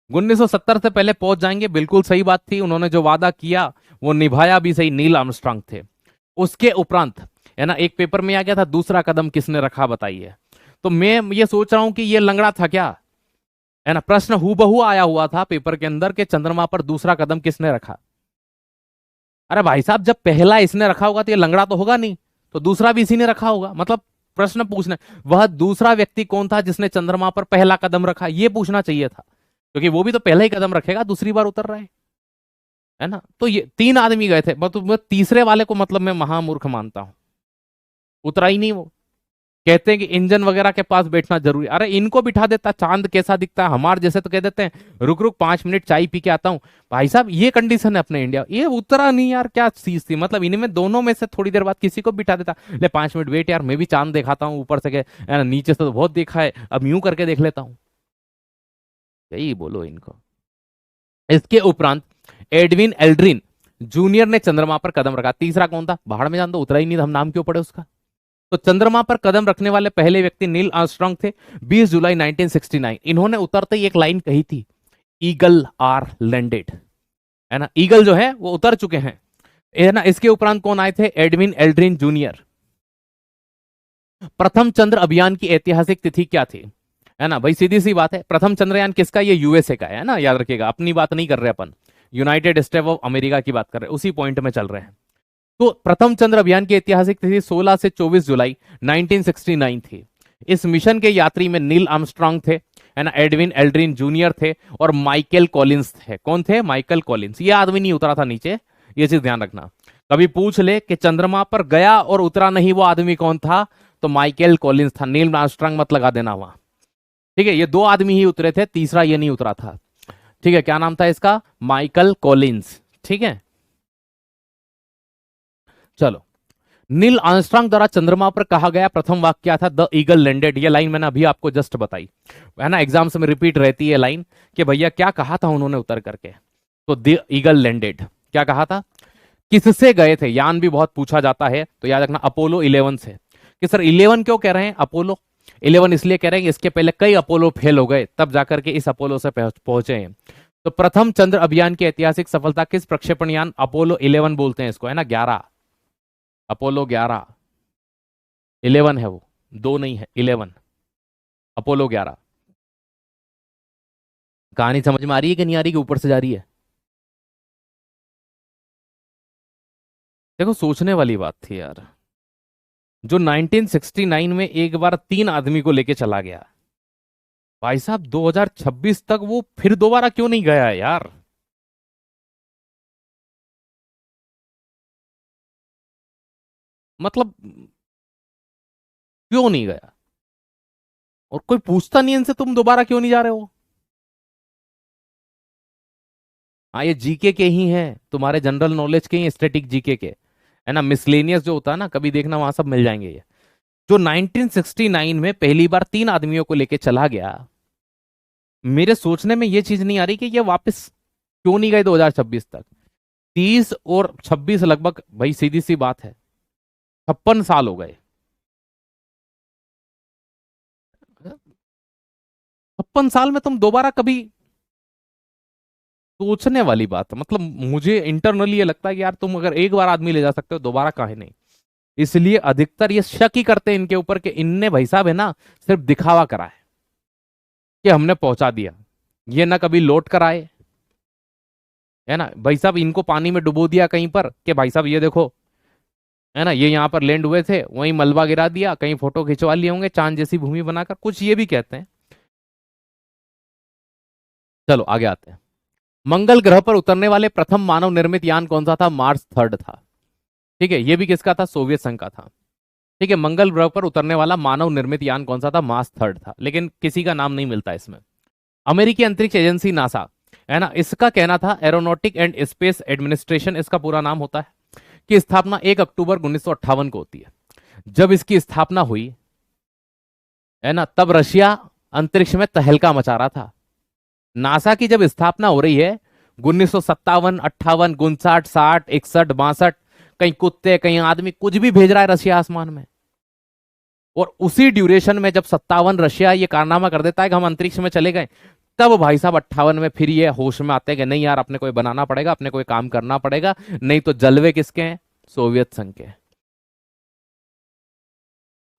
1970 से पहले पहुंच जाएंगे, बिल्कुल सही बात थी, उन्होंने जो वादा किया वो निभाया भी सही, नील आर्मस्ट्रांग थे। उसके उपरांत है ना एक पेपर में आ गया था, दूसरा कदम किसने रखा बताइए। तो मैं ये सोच रहा हूं कि ये लंगड़ा था क्या, है ना। प्रश्न हूबहू आया हुआ था पेपर के अंदर कि चंद्रमा पर दूसरा कदम किसने रखा। अरे भाई साहब, जब पहला इसने रखा होगा तो ये लंगड़ा तो होगा नहीं, तो दूसरा भी इसी ने रखा होगा। मतलब प्रश्न पूछना, वह दूसरा व्यक्ति कौन था जिसने चंद्रमा पर पहला कदम रखा, ये पूछना चाहिए था, क्योंकि वो भी तो पहला ही कदम रखेगा, दूसरी बार उतर रहा है ना। तो ये 3 आदमी गए थे, मतलब मैं तीसरे वाले को मतलब मैं महामूर्ख मानता हूं, उतरा ही नहीं वो। कहते हैं कि इंजन वगैरह के पास बैठना जरूरी, अरे इनको बिठा देता, चांद कैसा दिखता है हमारे जैसे, तो कह देते हैं रुक रुक 5 मिनट चाय पी के आता हूं। भाई साहब ये कंडीशन है अपने इंडिया, ये उतरा नहीं यार, क्या चीज थी, मतलब इनमें दोनों में से थोड़ी देर बाद किसी को बिठा देता, ले 5 मिनट वेट यार, मैं भी चांद दिखाता हूँ ऊपर से, नीचे से तो बहुत देखा है, अब यूं करके देख लेता हूँ। यही बोलो इनको। इसके उपरांत एडविन एल्ड्रिन जूनियर ने चंद्रमा पर कदम रखा। तीसरा कौन था? बाहर में जान दो, उतरा ही नहीं था, हम नाम क्यों पड़े उसका। तो चंद्रमा पर कदम रखने वाले पहले व्यक्ति नील आर्मस्ट्रांग थे, 20 जुलाई 1969। इन्होंने उतरते ही एक लाइन कही थी, ईगल आर लैंडेड, है ना। ईगल जो है वो उतर चुके हैं, है ना। इसके उपरांत कौन आए थे? Edwin Aldrin junior. प्रथम चंद्र अभियान की ऐतिहासिक तिथि क्या थी? है ना भाई, सीधी सी बात है, प्रथम चंद्रयान किसका? ये यूएसए का है ना, याद रखिएगा, अपनी बात नहीं कर रहे अपन, यूनाइटेड स्टेट ऑफ अमेरिका की बात कर रहे हैं, उसी पॉइंट में चल रहे हैं। तो प्रथम चंद्र अभियान की ऐतिहासिक तिथि 16 से 24 जुलाई 1969 थी। इस मिशन के यात्री में नील आर्मस्ट्रांग थे, है ना, एडविन एल्ड्रिन जूनियर थे और माइकल कॉलिंस थे। कौन थे? Michael Collins. ये आदमी नहीं उतरा था नीचे, ये चीज ध्यान रखना। कभी पूछ ले कि चंद्रमा पर गया और उतरा नहीं, वो आदमी कौन था, तो माइकल कॉलिंस था। नील आर्मस्ट्रांग मत लगा देना वहां। ठीक है, ये 2 आदमी ही उतरे थे, तीसरा ये नहीं उतरा था। ठीक है, क्या नाम था इसका? Michael Collins. ठीक है, चलो। नील आर्मस्ट्रांग द्वारा चंद्रमा पर कहा गया प्रथम वाक्य क्या था? The eagle landed. ये लाइन मैंने अभी आपको जस्ट बताई, है ना, एग्जाम्स में रिपीट रहती है लाइन कि भैया क्या कहा था उन्होंने उतर करके। तो द ईगल लैंडेड क्या कहा था? किससे गए थे? यान भी बहुत पूछा जाता है, तो याद रखना अपोलो 11 से। कि सर 11 क्यों कह रहे हैं? अपोलो 11 इसलिए कह रहे हैं कि इसके पहले कई अपोलो फेल हो गए, तब जाकर के इस अपोलो से पहुंचे हैं। तो प्रथम चंद्र अभियान की ऐतिहासिक सफलता किस प्रक्षेपण यान? अपोलो 11 बोलते हैं इसको, है ना, 11, अपोलो 11, 11 है वो, 2 नहीं है, 11, अपोलो 11। कहानी समझ में आ रही है कि नहीं आ रही, कि ऊपर से जा रही है? देखो सोचने वाली बात थी यार, जो 1969 में एक बार 3 आदमी को लेके चला गया, भाई साहब 2026 तक वो फिर दोबारा क्यों नहीं गया है यार? मतलब क्यों नहीं गया? और कोई पूछता नहीं इनसे तुम दोबारा क्यों नहीं जा रहे हो? हाँ, ये जीके के ही हैं, तुम्हारे जनरल नॉलेज के ही, स्टैटिक जीके के, है ना, मिसलेनियस जो होता है ना, कभी देखना वहां सब मिल जाएंगे ये। जो 1969 में पहली बार 3 आदमियों को लेके चला गया, मेरे सोचने में ये चीज नहीं आ रही कि ये वापस क्यों नहीं गए 2026 तक। 30 और 26 लगभग, भाई सीधी सी बात है, 56 साल हो गए। 56 साल में तुम दोबारा कभी, सोचने वाली बात है। मतलब मुझे इंटरनली ये लगता है कि यार तुम अगर एक बार आदमी ले जा सकते हो, दोबारा काहे नहीं। इसलिए अधिकतर ये शक ही करते हैं इनके ऊपर कि इनने भाई साहब है ना सिर्फ दिखावा करा है कि हमने पहुंचा दिया, ये ना कभी लौट कर आए, है ना। भाई साहब इनको पानी में डुबो दिया कहीं पर कि भाई साहब ये देखो, है ना, ये यहाँ पर लैंड हुए थे, वहीं मलबा गिरा दिया, कहीं फोटो खिंचवा लिए होंगे चांद जैसी भूमि बनाकर, कुछ ये भी कहते हैं। चलो आगे आते हैं। मंगल ग्रह पर उतरने वाले प्रथम मानव निर्मित यान कौन सा था? मार्स थर्ड था। ठीक है, ये भी किसका था? सोवियत संघ का था। ठीक है, मंगल ग्रह पर उतरने वाला मानव निर्मित यान कौन सा था? मार्स थर्ड था, लेकिन किसी का नाम नहीं मिलता इसमें। अमेरिकी अंतरिक्ष एजेंसी नासा, है ना, इसका कहना था, एरोनॉटिक एंड स्पेस एडमिनिस्ट्रेशन इसका पूरा नाम होता है, कि स्थापना 1 अक्टूबर 1958 को होती है। जब इसकी स्थापना हुई, है ना, तब रशिया अंतरिक्ष में तहलका मचा रहा था। नासा की जब स्थापना हो रही है 1957, 58, 59, 60, 61, 62, कहीं कुत्ते कहीं आदमी कुछ भी भेज रहा है रशिया आसमान में। और उसी ड्यूरेशन में जब 57 रशिया ये कारनामा कर देता है कि हम अंतरिक्ष में चले गए, तब भाई साहब 58 में फिर ये होश में आते हैं कि नहीं यार, अपने कोई बनाना पड़ेगा, अपने कोई काम करना पड़ेगा, नहीं तो जलवे किसके हैं? सोवियत संघ के।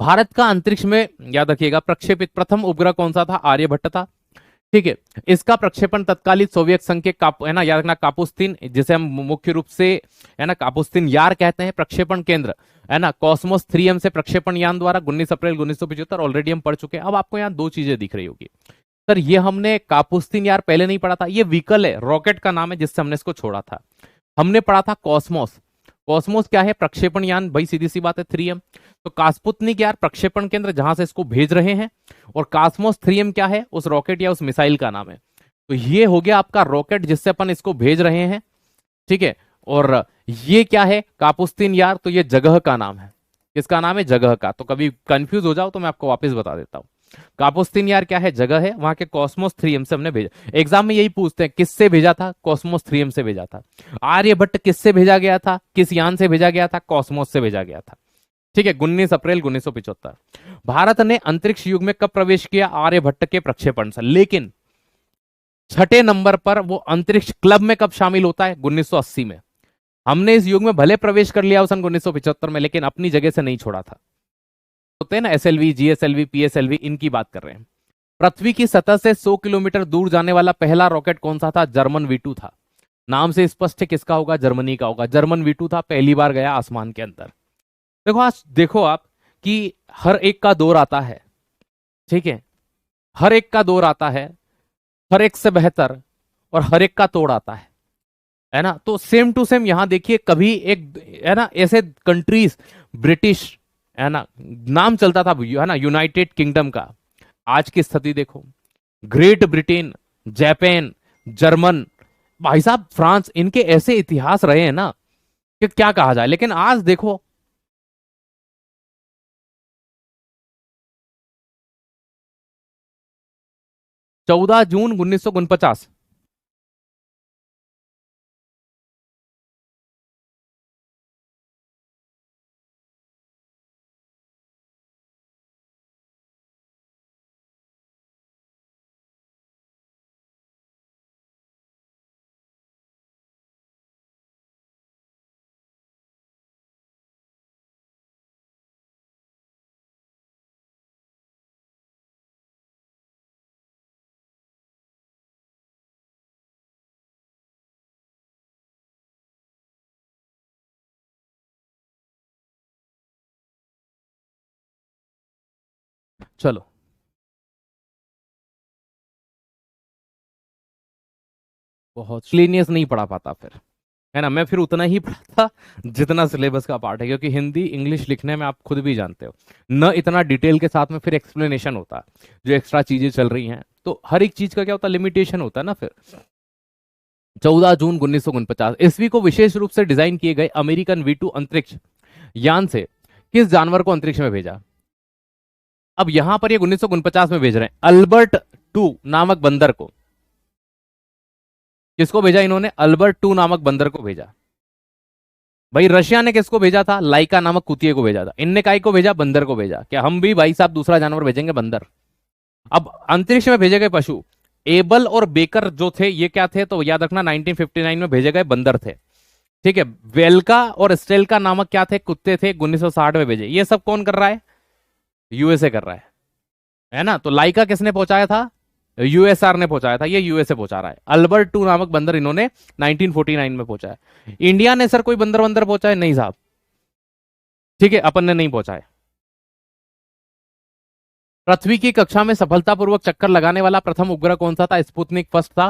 भारत का अंतरिक्ष में, याद रखिएगा, प्रक्षेपित प्रथम उपग्रह कौन सा था? आर्यभट्ट था। ठीक है, इसका प्रक्षेपण तत्कालीन सोवियत संघ के है ना, याद रखना, कापुस्तीन, जिसे हम मुख्य रूप से, है ना, कापुस्तीन यार कहते हैं, प्रक्षेपण केंद्र, है ना, कॉस्मोस 3M से प्रक्षेपण यान द्वारा 19 अप्रैल 1975 ऑलरेडी हम पढ़ चुके हैं। अब आपको यहाँ दो चीजें दिख रही होगी। सर ये हमने कापुस्तीन यार पहले नहीं पढ़ा था, ये व्हीकल है, रॉकेट का नाम है जिससे हमने इसको छोड़ा था। हमने पढ़ा था कॉस्मोस। कॉस्मोस क्या है? प्रक्षेपण यान, भाई सीधी सी बात है, 3M। तो कास्पुतनिक यार प्रक्षेपण केंद्र जहां से इसको भेज रहे हैं, और कास्मोस 3M क्या है? उस रॉकेट या उस मिसाइल का नाम है। तो ये हो गया आपका रॉकेट जिससे अपन इसको भेज रहे हैं। ठीक है, और ये क्या है? कापुस्तीन यार, तो ये जगह का नाम है। किसका नाम है? जगह का। तो कभी कंफ्यूज हो जाओ तो मैं आपको वापस बता देता हूं। कापुस्तीन यार क्या है? जगह है, वहां के कॉस्मोस 3M से हमने भेजा। एग्जाम में यही पूछते हैं किससे भेजा था? कॉस्मोस 3M से भेजा था। आर्यभट्ट किससे भेजा गया था? किस यान से भेजा गया था? कॉस्मोस से भेजा गया था। ठीक है, 19 अप्रैल 1975। भारत ने अंतरिक्ष युग में कब प्रवेश किया? आर्यभट्ट के प्रक्षेपण से। लेकिन छठे नंबर पर वो अंतरिक्ष क्लब में कब शामिल होता है? 1980 में। हमने इस युग में भले प्रवेश कर लिया सन 1975 में, लेकिन अपनी जगह से नहीं छोड़ा था। होते हैं ना SLV, GSLV, PSLV, इनकी बात कर रहे हैं। पृथ्वी की सतह से 100 किलोमीटर दूर जाने वाला पहला रॉकेट कौन सा था? जर्मन V2 था। नाम से स्पष्ट है किसका होगा? जर्मनी का होगा। जर्मन V2 था, पहली बार गया आसमान के अंदर। देखो आज देखो आप कि हर एक का दौर आता है। ठीक है, हर एक का दौर आता है, हर एक से बेहतर, और हर एक का तोड़ आता है ना। तो सेम टू सेम यहां देखिए, कभी एक, है ना, ऐसे कंट्रीज, ब्रिटिश, है ना, नाम चलता था, है ना, यूनाइटेड किंगडम का। आज की स्थिति देखो, ग्रेट ब्रिटेन, जापान, जर्मन, भाई साहब फ्रांस, इनके ऐसे इतिहास रहे हैं ना कि क्या कहा जाए। लेकिन आज देखो, 14 जून 1949। चलो, बहुत क्लीनियस नहीं पढ़ा पाता फिर, है ना। मैं फिर उतना ही पढ़ा था जितना सिलेबस का पार्ट है, क्योंकि हिंदी इंग्लिश लिखने में आप खुद भी जानते हो, न इतना डिटेल के साथ में फिर एक्सप्लेनेशन होता है, जो एक्स्ट्रा चीजें चल रही हैं, तो हर एक चीज का क्या होता है? लिमिटेशन होता है ना फिर। 14 जून 1949 ईस्वी को विशेष रूप से डिजाइन किए गए अमेरिकन V2 अंतरिक्ष यान से किस जानवर को अंतरिक्ष में भेजा? अब यहां पर ये 1949 में भेज रहे हैं, अल्बर्ट 2 नामक बंदर को। किसको भेजा इन्होंने? अल्बर्ट 2 नामक बंदर को भेजा। भाई रशिया ने किसको भेजा था? लाइका नामक कुतिये को भेजा था। इनने काय को भेजा? बंदर को भेजा। क्या हम भी भाई साहब दूसरा जानवर भेजेंगे? बंदर। अब अंतरिक्ष में भेजे गए पशु, एबल और बेकर जो थे, ये क्या थे? तो याद रखना 1959 में भेजे गए बंदर थे। ठीक है, वेल्का और स्टेल्का नामक क्या थे? कुत्ते थे, 1960 में भेजे। ये सब कौन कर रहा है? USA कर रहा है ना। तो लाइका किसने पहुंचाया था? USR ने पहुंचाया था, ये USA पहुंचा रहा है। अल्बर्ट 2 नामक बंदर इन्होंने 1949 में पहुंचाया। इंडिया ने सर कोई बंदर बंदर पहुंचाए? नहीं साहब। ठीक है, अपन ने नहीं पहुंचाए। पृथ्वी की कक्षा में सफलतापूर्वक चक्कर लगाने वाला प्रथम उपग्रह कौन सा था? स्पुतनिक फर्स्ट था।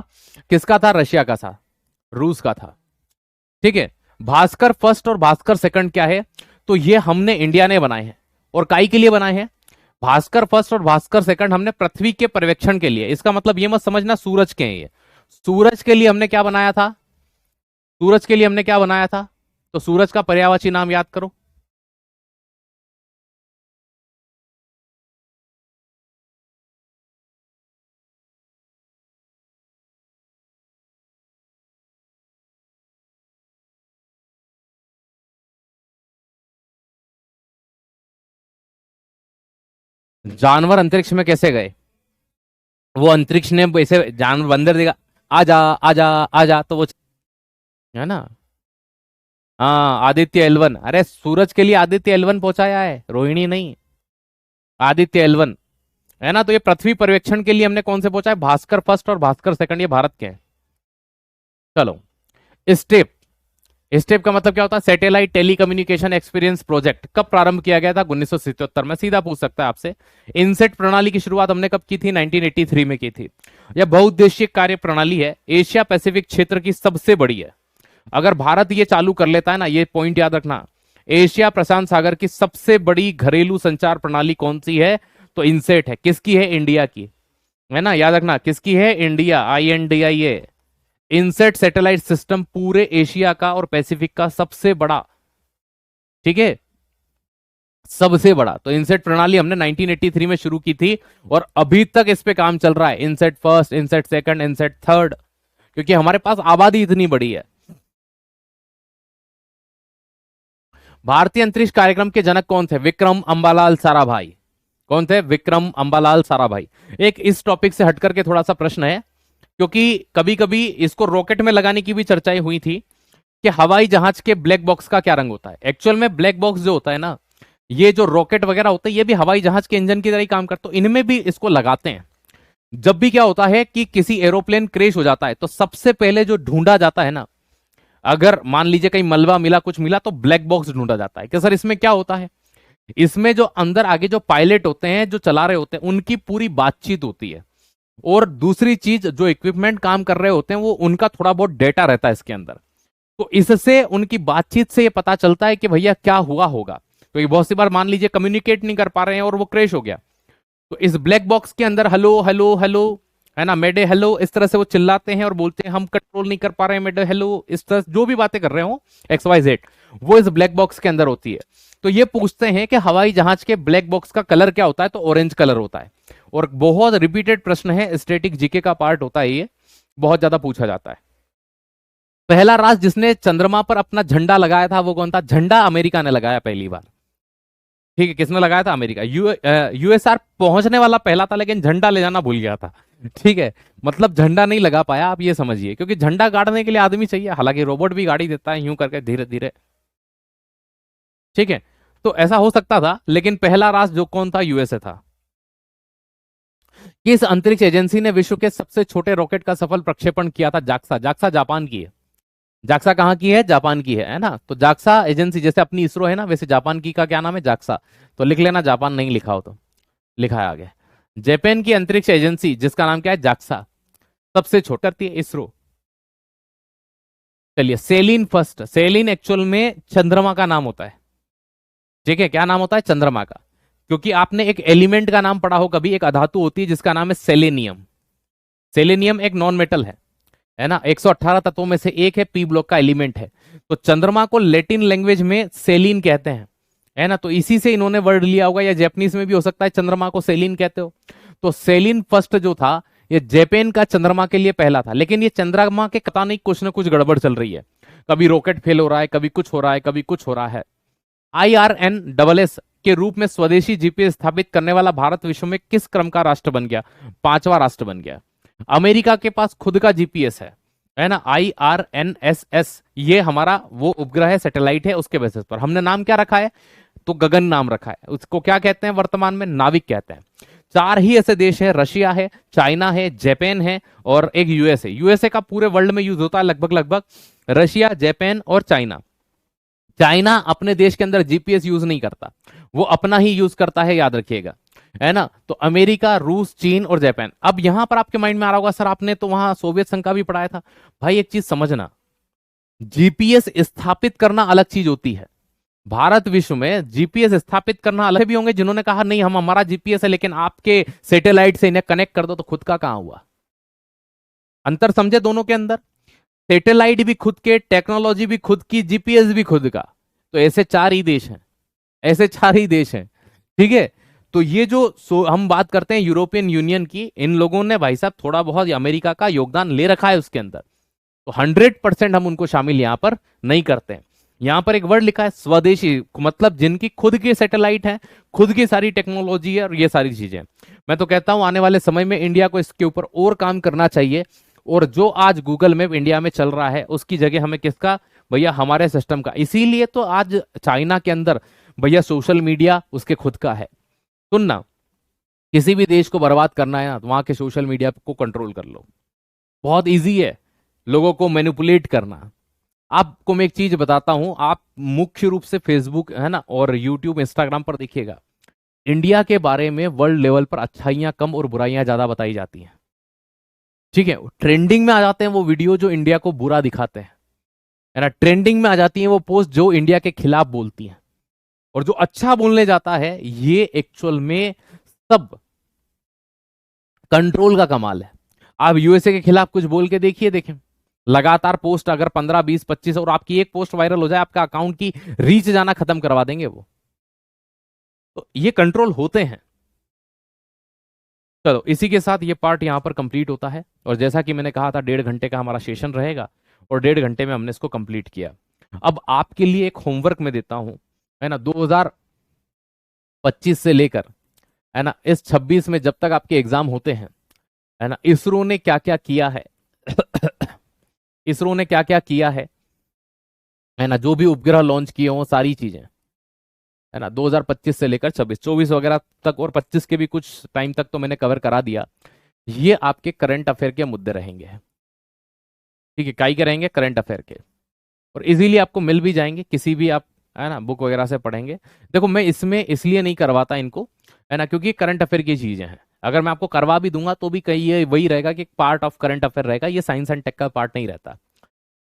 किसका था? रशिया का था, रूस का था। ठीक है। भास्कर फर्स्ट और भास्कर सेकंड क्या है? तो ये हमने इंडिया ने बनाए हैं। और काई के लिए बनाए हैं? भास्कर फर्स्ट और भास्कर सेकंड हमने पृथ्वी के पर्यवेक्षण के लिए। इसका मतलब ये मत समझना सूरज के हैं ये। सूरज के लिए हमने क्या बनाया था? सूरज के लिए हमने क्या बनाया था? तो सूरज का पर्यायवाची नाम याद करो। जानवर अंतरिक्ष में कैसे गए? वो अंतरिक्ष ने ऐसे जानवर बंदर देगा, आजा आजा आजा, तो वो, है ना। हाँ, आदित्य एल 1। अरे सूरज के लिए आदित्य एल 1 पहुंचाया है, रोहिणी नहीं, आदित्य एल 1, है ना। तो ये पृथ्वी पर्यवेक्षण के लिए हमने कौन से पहुंचाए? भास्कर फर्स्ट और भास्कर सेकंड, ये भारत के हैं। चलो, स्टेप। स्टेप का मतलब क्या होता है? सैटेलाइट टेलीकम्युनिकेशन एक्सपीरियंस प्रोजेक्ट कब प्रारंभ किया गया था? 1977 में। सीधा पूछ सकता है आपसे। इनसेट प्रणाली की शुरुआत हमने कब की थी? 1983 में की थी। यह बहुउद्देशीय कार्य प्रणाली है, एशिया पैसिफिक क्षेत्र की सबसे बड़ी है। अगर भारत ये चालू कर लेता है ना, ये पॉइंट याद रखना, एशिया प्रशांत सागर की सबसे बड़ी घरेलू संचार प्रणाली कौन सी है? तो इनसेट है। किसकी है? इंडिया की, है ना। याद रखना, किसकी है? India, INDIA। INSAT satellite system पूरे एशिया का और पैसिफिक का सबसे बड़ा, ठीक है, सबसे बड़ा। तो इनसेट प्रणाली हमने 1983 में शुरू की थी और अभी तक इस पे काम चल रहा है। INSAT first, INSAT second, INSAT third, क्योंकि हमारे पास आबादी इतनी बड़ी है। भारतीय अंतरिक्ष कार्यक्रम के जनक कौन थे? विक्रम अंबालाल साराभाई। कौन थे? विक्रम अंबालाल साराभाई। एक इस टॉपिक से हटकर के थोड़ा सा प्रश्न है, क्योंकि कभी कभी इसको रॉकेट में लगाने की भी चर्चाएं हुई थी कि हवाई जहाज के ब्लैक बॉक्स का क्या रंग होता है। एक्चुअल में ब्लैक बॉक्स जो होता है ना, ये जो रॉकेट वगैरह होते हैं, ये भी हवाई जहाज के इंजन की तरह ही काम करते, तो इनमें भी इसको लगाते हैं। जब भी क्या होता है कि किसी एरोप्लेन क्रैश हो जाता है, तो सबसे पहले जो ढूंढा जाता है ना, अगर मान लीजिए कहीं मलबा मिला, कुछ मिला, तो ब्लैक बॉक्स ढूंढा जाता है कि सर इसमें क्या होता है। इसमें जो अंदर आगे जो पायलट होते हैं, जो चला रहे होते हैं, उनकी पूरी बातचीत होती है। और दूसरी चीज, जो इक्विपमेंट काम कर रहे होते हैं, वो उनका थोड़ा बहुत डेटा रहता है इसके अंदर। तो इससे उनकी बातचीत से ये पता चलता है कि भैया क्या हुआ होगा। क्योंकि बहुत सी बार मान लीजिए कम्युनिकेट नहीं कर पा रहे हैं और वो क्रैश हो गया, तो इस ब्लैक बॉक्स के अंदर हेलो हेलो हेलो, है ना, मेडे हेलो, इस तरह से वो चिल्लाते हैं और बोलते हैं हम कंट्रोल नहीं कर पा रहे हैं, मेडे हेलो, इस तरह जो भी बातें कर रहे हो XYZ, वो इस ब्लैक बॉक्स के अंदर होती है। तो ये पूछते हैं कि हवाई जहाज के ब्लैक बॉक्स का कलर क्या होता है? तो ऑरेंज कलर होता है। और बहुत रिपीटेड प्रश्न है, स्टैटिक जीके का पार्ट होता है ये, बहुत ज्यादा पूछा जाता है। पहला राष्ट्र जिसने चंद्रमा पर अपना झंडा लगाया था वो कौन था? झंडा अमेरिका ने लगाया पहली बार। ठीक है, किसने लगाया था? अमेरिका। USR पहुंचने वाला पहला था, लेकिन झंडा ले जाना भूल गया था। ठीक है, मतलब झंडा नहीं लगा पाया, आप ये समझिए, क्योंकि झंडा गाड़ने के लिए आदमी चाहिए। हालांकि रोबोट भी गाड़ी देता है यूं करके धीरे धीरे। ठीक है, तो ऐसा हो सकता था, लेकिन पहला राष्ट्र जो कौन था? USA था। किस अंतरिक्ष एजेंसी ने विश्व के सबसे छोटे रॉकेट का सफल प्रक्षेपण किया था? जाक्सा। जाक्सा जापान की है। जाक्सा कहाँ की है? जापान की है ना। तो जाक्सा एजेंसी, जैसे अपनी इसरो है ना, वैसे जापान की का क्या नाम है? जाक्सा। तो लिख लेना, जापान नहीं लिखा हो तो लिखा है आगे। जापान की अंतरिक्ष एजेंसी जिसका नाम क्या है? जाक्सा, सबसे छोटी करती है इसरो। चलिए, सेलिन फर्स्ट। सेलिन एक्चुअल में चंद्रमा का नाम होता है। ठीक है, क्या नाम होता है? चंद्रमा का। क्योंकि आपने एक एलिमेंट का नाम पढ़ा हो कभी, एक अधातु होती है जिसका नाम है सेलेनियम। सेलेनियम एक नॉन मेटल है ना, 118 तत्वों में से एक है, P ब्लॉक का एलिमेंट है। तो चंद्रमा को लैटिन लैंग्वेज में सेलिन कहते हैं, है ना। तो इसी से इन्होंने वर्ड लिया होगा, या जापानीज में भी हो सकता है चंद्रमा को सेलिन कहते हो। तो सेलिन फर्स्ट जो था, ये जापान का चंद्रमा के लिए पहला था। लेकिन ये चंद्रमा के पता नहीं कुछ ना कुछ गड़बड़ चल रही है, कभी रॉकेट फेल हो रहा है, कभी कुछ हो रहा है, कभी कुछ हो रहा है। IRNSS के रूप में स्वदेशी GPS स्थापित करने वाला भारत विश्व में किस क्रम का राष्ट्र बन गया? 5वां राष्ट्र बन गया। अमेरिका के पास खुद का GPS है ना, IRNSS। ये हमारा वो उपग्रह है, सैटेलाइट है, उसके बेसिस पर हमने नाम क्या रखा है? तो गगन नाम रखा है। उसको क्या कहते हैं वर्तमान में? नाविक कहते हैं। 4 ही ऐसे देश है, रशिया है, चाइना है, जापान है और एक US है। USA का पूरे वर्ल्ड में यूज होता है लगभग लगभग। रशिया, जापान और चाइना। चाइना अपने देश के अंदर GPS यूज नहीं करता, वो अपना ही यूज करता है, याद रखिएगा। है ना। तो अमेरिका, रूस, चीन और जापान। अब यहां पर आपके माइंड में आ रहा होगा सर आपने तो वहां सोवियत संघ का भी पढ़ाया था। भाई एक चीज समझना, जीपीएस स्थापित करना अलग चीज होती है। भारत विश्व में जीपीएस स्थापित करना अलग भी होंगे जिन्होंने कहा नहीं हम हमारा जीपीएस है लेकिन आपके सैटेलाइट से इन्हें कनेक्ट कर दो, तो खुद का कहां हुआ। अंतर समझे दोनों के अंदर। सैटेलाइट भी खुद के, टेक्नोलॉजी भी खुद की, जीपीएस भी खुद का। तो ऐसे चार ही देश हैं, ऐसे चार ही देश हैं। ठीक है। तो ये जो हम बात करते हैं यूरोपियन यूनियन की, इन लोगों ने भाई साहब थोड़ा बहुत अमेरिका का योगदान ले रखा है उसके अंदर। तो 100% हम उनको शामिल यहां पर नहीं करते हैं। यहां पर एक वर्ड लिखा है स्वदेशी, मतलब जिनकी खुद की सैटेलाइट है, खुद की सारी टेक्नोलॉजी है और ये सारी चीजें। मैं तो कहता हूं आने वाले समय में इंडिया को इसके ऊपर और काम करना चाहिए। और जो आज गूगल मैप इंडिया में चल रहा है उसकी जगह हमें किसका, भैया हमारे सिस्टम का। इसीलिए तो आज चाइना के अंदर भैया सोशल मीडिया उसके खुद का है। सुनना, किसी भी देश को बर्बाद करना है ना तो वहां के सोशल मीडिया को कंट्रोल कर लो। बहुत इजी है लोगों को मैनिपुलेट करना। आपको मैं एक चीज बताता हूं, आप मुख्य रूप से फेसबुक है ना और यूट्यूब इंस्टाग्राम पर देखिएगा, इंडिया के बारे में वर्ल्ड लेवल पर अच्छाइयां कम और बुराइयां ज्यादा बताई जाती हैं। ठीक है। ट्रेंडिंग में आ जाते हैं वो वीडियो जो इंडिया को बुरा दिखाते हैं, है ना। ट्रेंडिंग में आ जाती हैं वो पोस्ट जो इंडिया के खिलाफ बोलती हैं। और जो अच्छा बोलने जाता है ये एक्चुअल में सब कंट्रोल का कमाल है। आप यूएसए के खिलाफ कुछ बोल के देखिए, देखें लगातार पोस्ट अगर 15 20 25 और आपकी एक पोस्ट वायरल हो जाए, आपका अकाउंट की रीच जाना खत्म करवा देंगे वो। तो ये कंट्रोल होते हैं। चलो इसी के साथ ये पार्ट यहां पर कंप्लीट होता है। और जैसा कि मैंने कहा था 1.5 घंटे का हमारा सेशन रहेगा और 1.5 घंटे में हमने इसको कंप्लीट किया। अब आपके लिए एक होमवर्क में देता हूं, है ना। 2025 से लेकर, है ना, इस 26 में जब तक आपके एग्जाम होते हैं, है ना, इसरो ने क्या क्या किया है इसरो ने क्या क्या किया है ना, जो भी उपग्रह लॉन्च किए हों सारी चीजें, है ना, 2025 से लेकर 26 24 वगैरह तक और 25 के भी कुछ टाइम तक तो मैंने कवर करा दिया। ये आपके करंट अफेयर के मुद्दे रहेंगे। ठीक है, काई के रहेंगे करंट अफेयर के। और इजीली आपको मिल भी जाएंगे किसी भी आप, है ना, बुक वगैरह से पढ़ेंगे। देखो मैं इसमें इसलिए नहीं करवाता इनको, है ना, क्योंकि करंट अफेयर की चीजें हैं। अगर मैं आपको करवा भी दूंगा तो भी कहीं ये वही रहेगा कि पार्ट ऑफ करंट अफेयर रहेगा, ये साइंस एंड टेक का पार्ट नहीं रहता।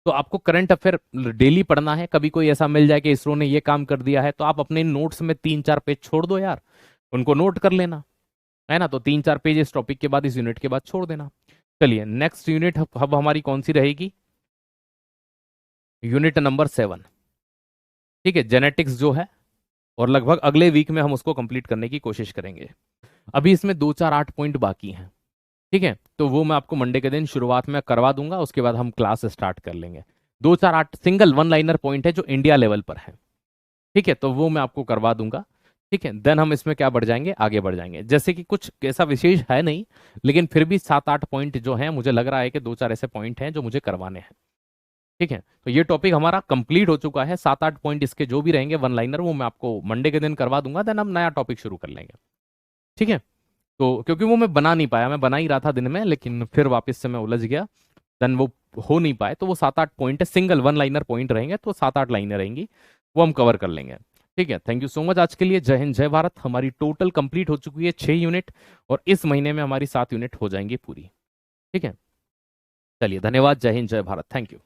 तो आपको करंट अफेयर डेली पढ़ना है। कभी कोई ऐसा मिल जाए कि इसरो ने ये काम कर दिया है तो आप अपने नोट्स में 3-4 पेज छोड़ दो यार, उनको नोट कर लेना, है ना। तो 3-4 पेज इस टॉपिक के बाद, इस यूनिट के बाद छोड़ देना। चलिए नेक्स्ट यूनिट अब हमारी कौन सी रहेगी, यूनिट नंबर 7। ठीक है, जेनेटिक्स जो है, और लगभग अगले वीक में हम उसको कंप्लीट करने की कोशिश करेंगे। अभी इसमें 2-4-8 पॉइंट बाकी हैं। ठीक है, तो वो मैं आपको मंडे के दिन शुरुआत में करवा दूंगा, उसके बाद हम क्लास स्टार्ट कर लेंगे। 2-4-8 सिंगल 1 लाइनर पॉइंट है जो इंडिया लेवल पर है। ठीक है, तो वो मैं आपको करवा दूंगा। ठीक है, देन हम इसमें क्या बढ़ जाएंगे, आगे बढ़ जाएंगे। जैसे कि कुछ ऐसा विशेष है नहीं, लेकिन फिर भी 7-8 पॉइंट जो है, मुझे लग रहा है कि 2-4 ऐसे पॉइंट हैं जो मुझे करवाने हैं। ठीक है, तो ये टॉपिक हमारा कंप्लीट हो चुका है। 7-8 पॉइंट इसके जो भी रहेंगे 1 लाइनर, वो मैं आपको मंडे के दिन करवा दूंगा, देन हम नया टॉपिक शुरू कर लेंगे। ठीक है। तो क्योंकि वो मैं बना नहीं पाया, मैं बना ही रहा था दिन में, लेकिन फिर वापस से मैं उलझ गया, देन वो हो नहीं पाए। तो वो 7-8 पॉइंट है, सिंगल 1 लाइनर पॉइंट रहेंगे, तो 7-8 लाइनें रहेंगी, वो हम कवर कर लेंगे। ठीक है, थैंक यू सो मच आज के लिए। जय हिंद, जय भारत। हमारी टोटल कंप्लीट हो चुकी है 6 यूनिट, और इस महीने में हमारी 7 यूनिट हो जाएंगी पूरी। ठीक है, चलिए धन्यवाद। जय हिंद, जय भारत। Thank you.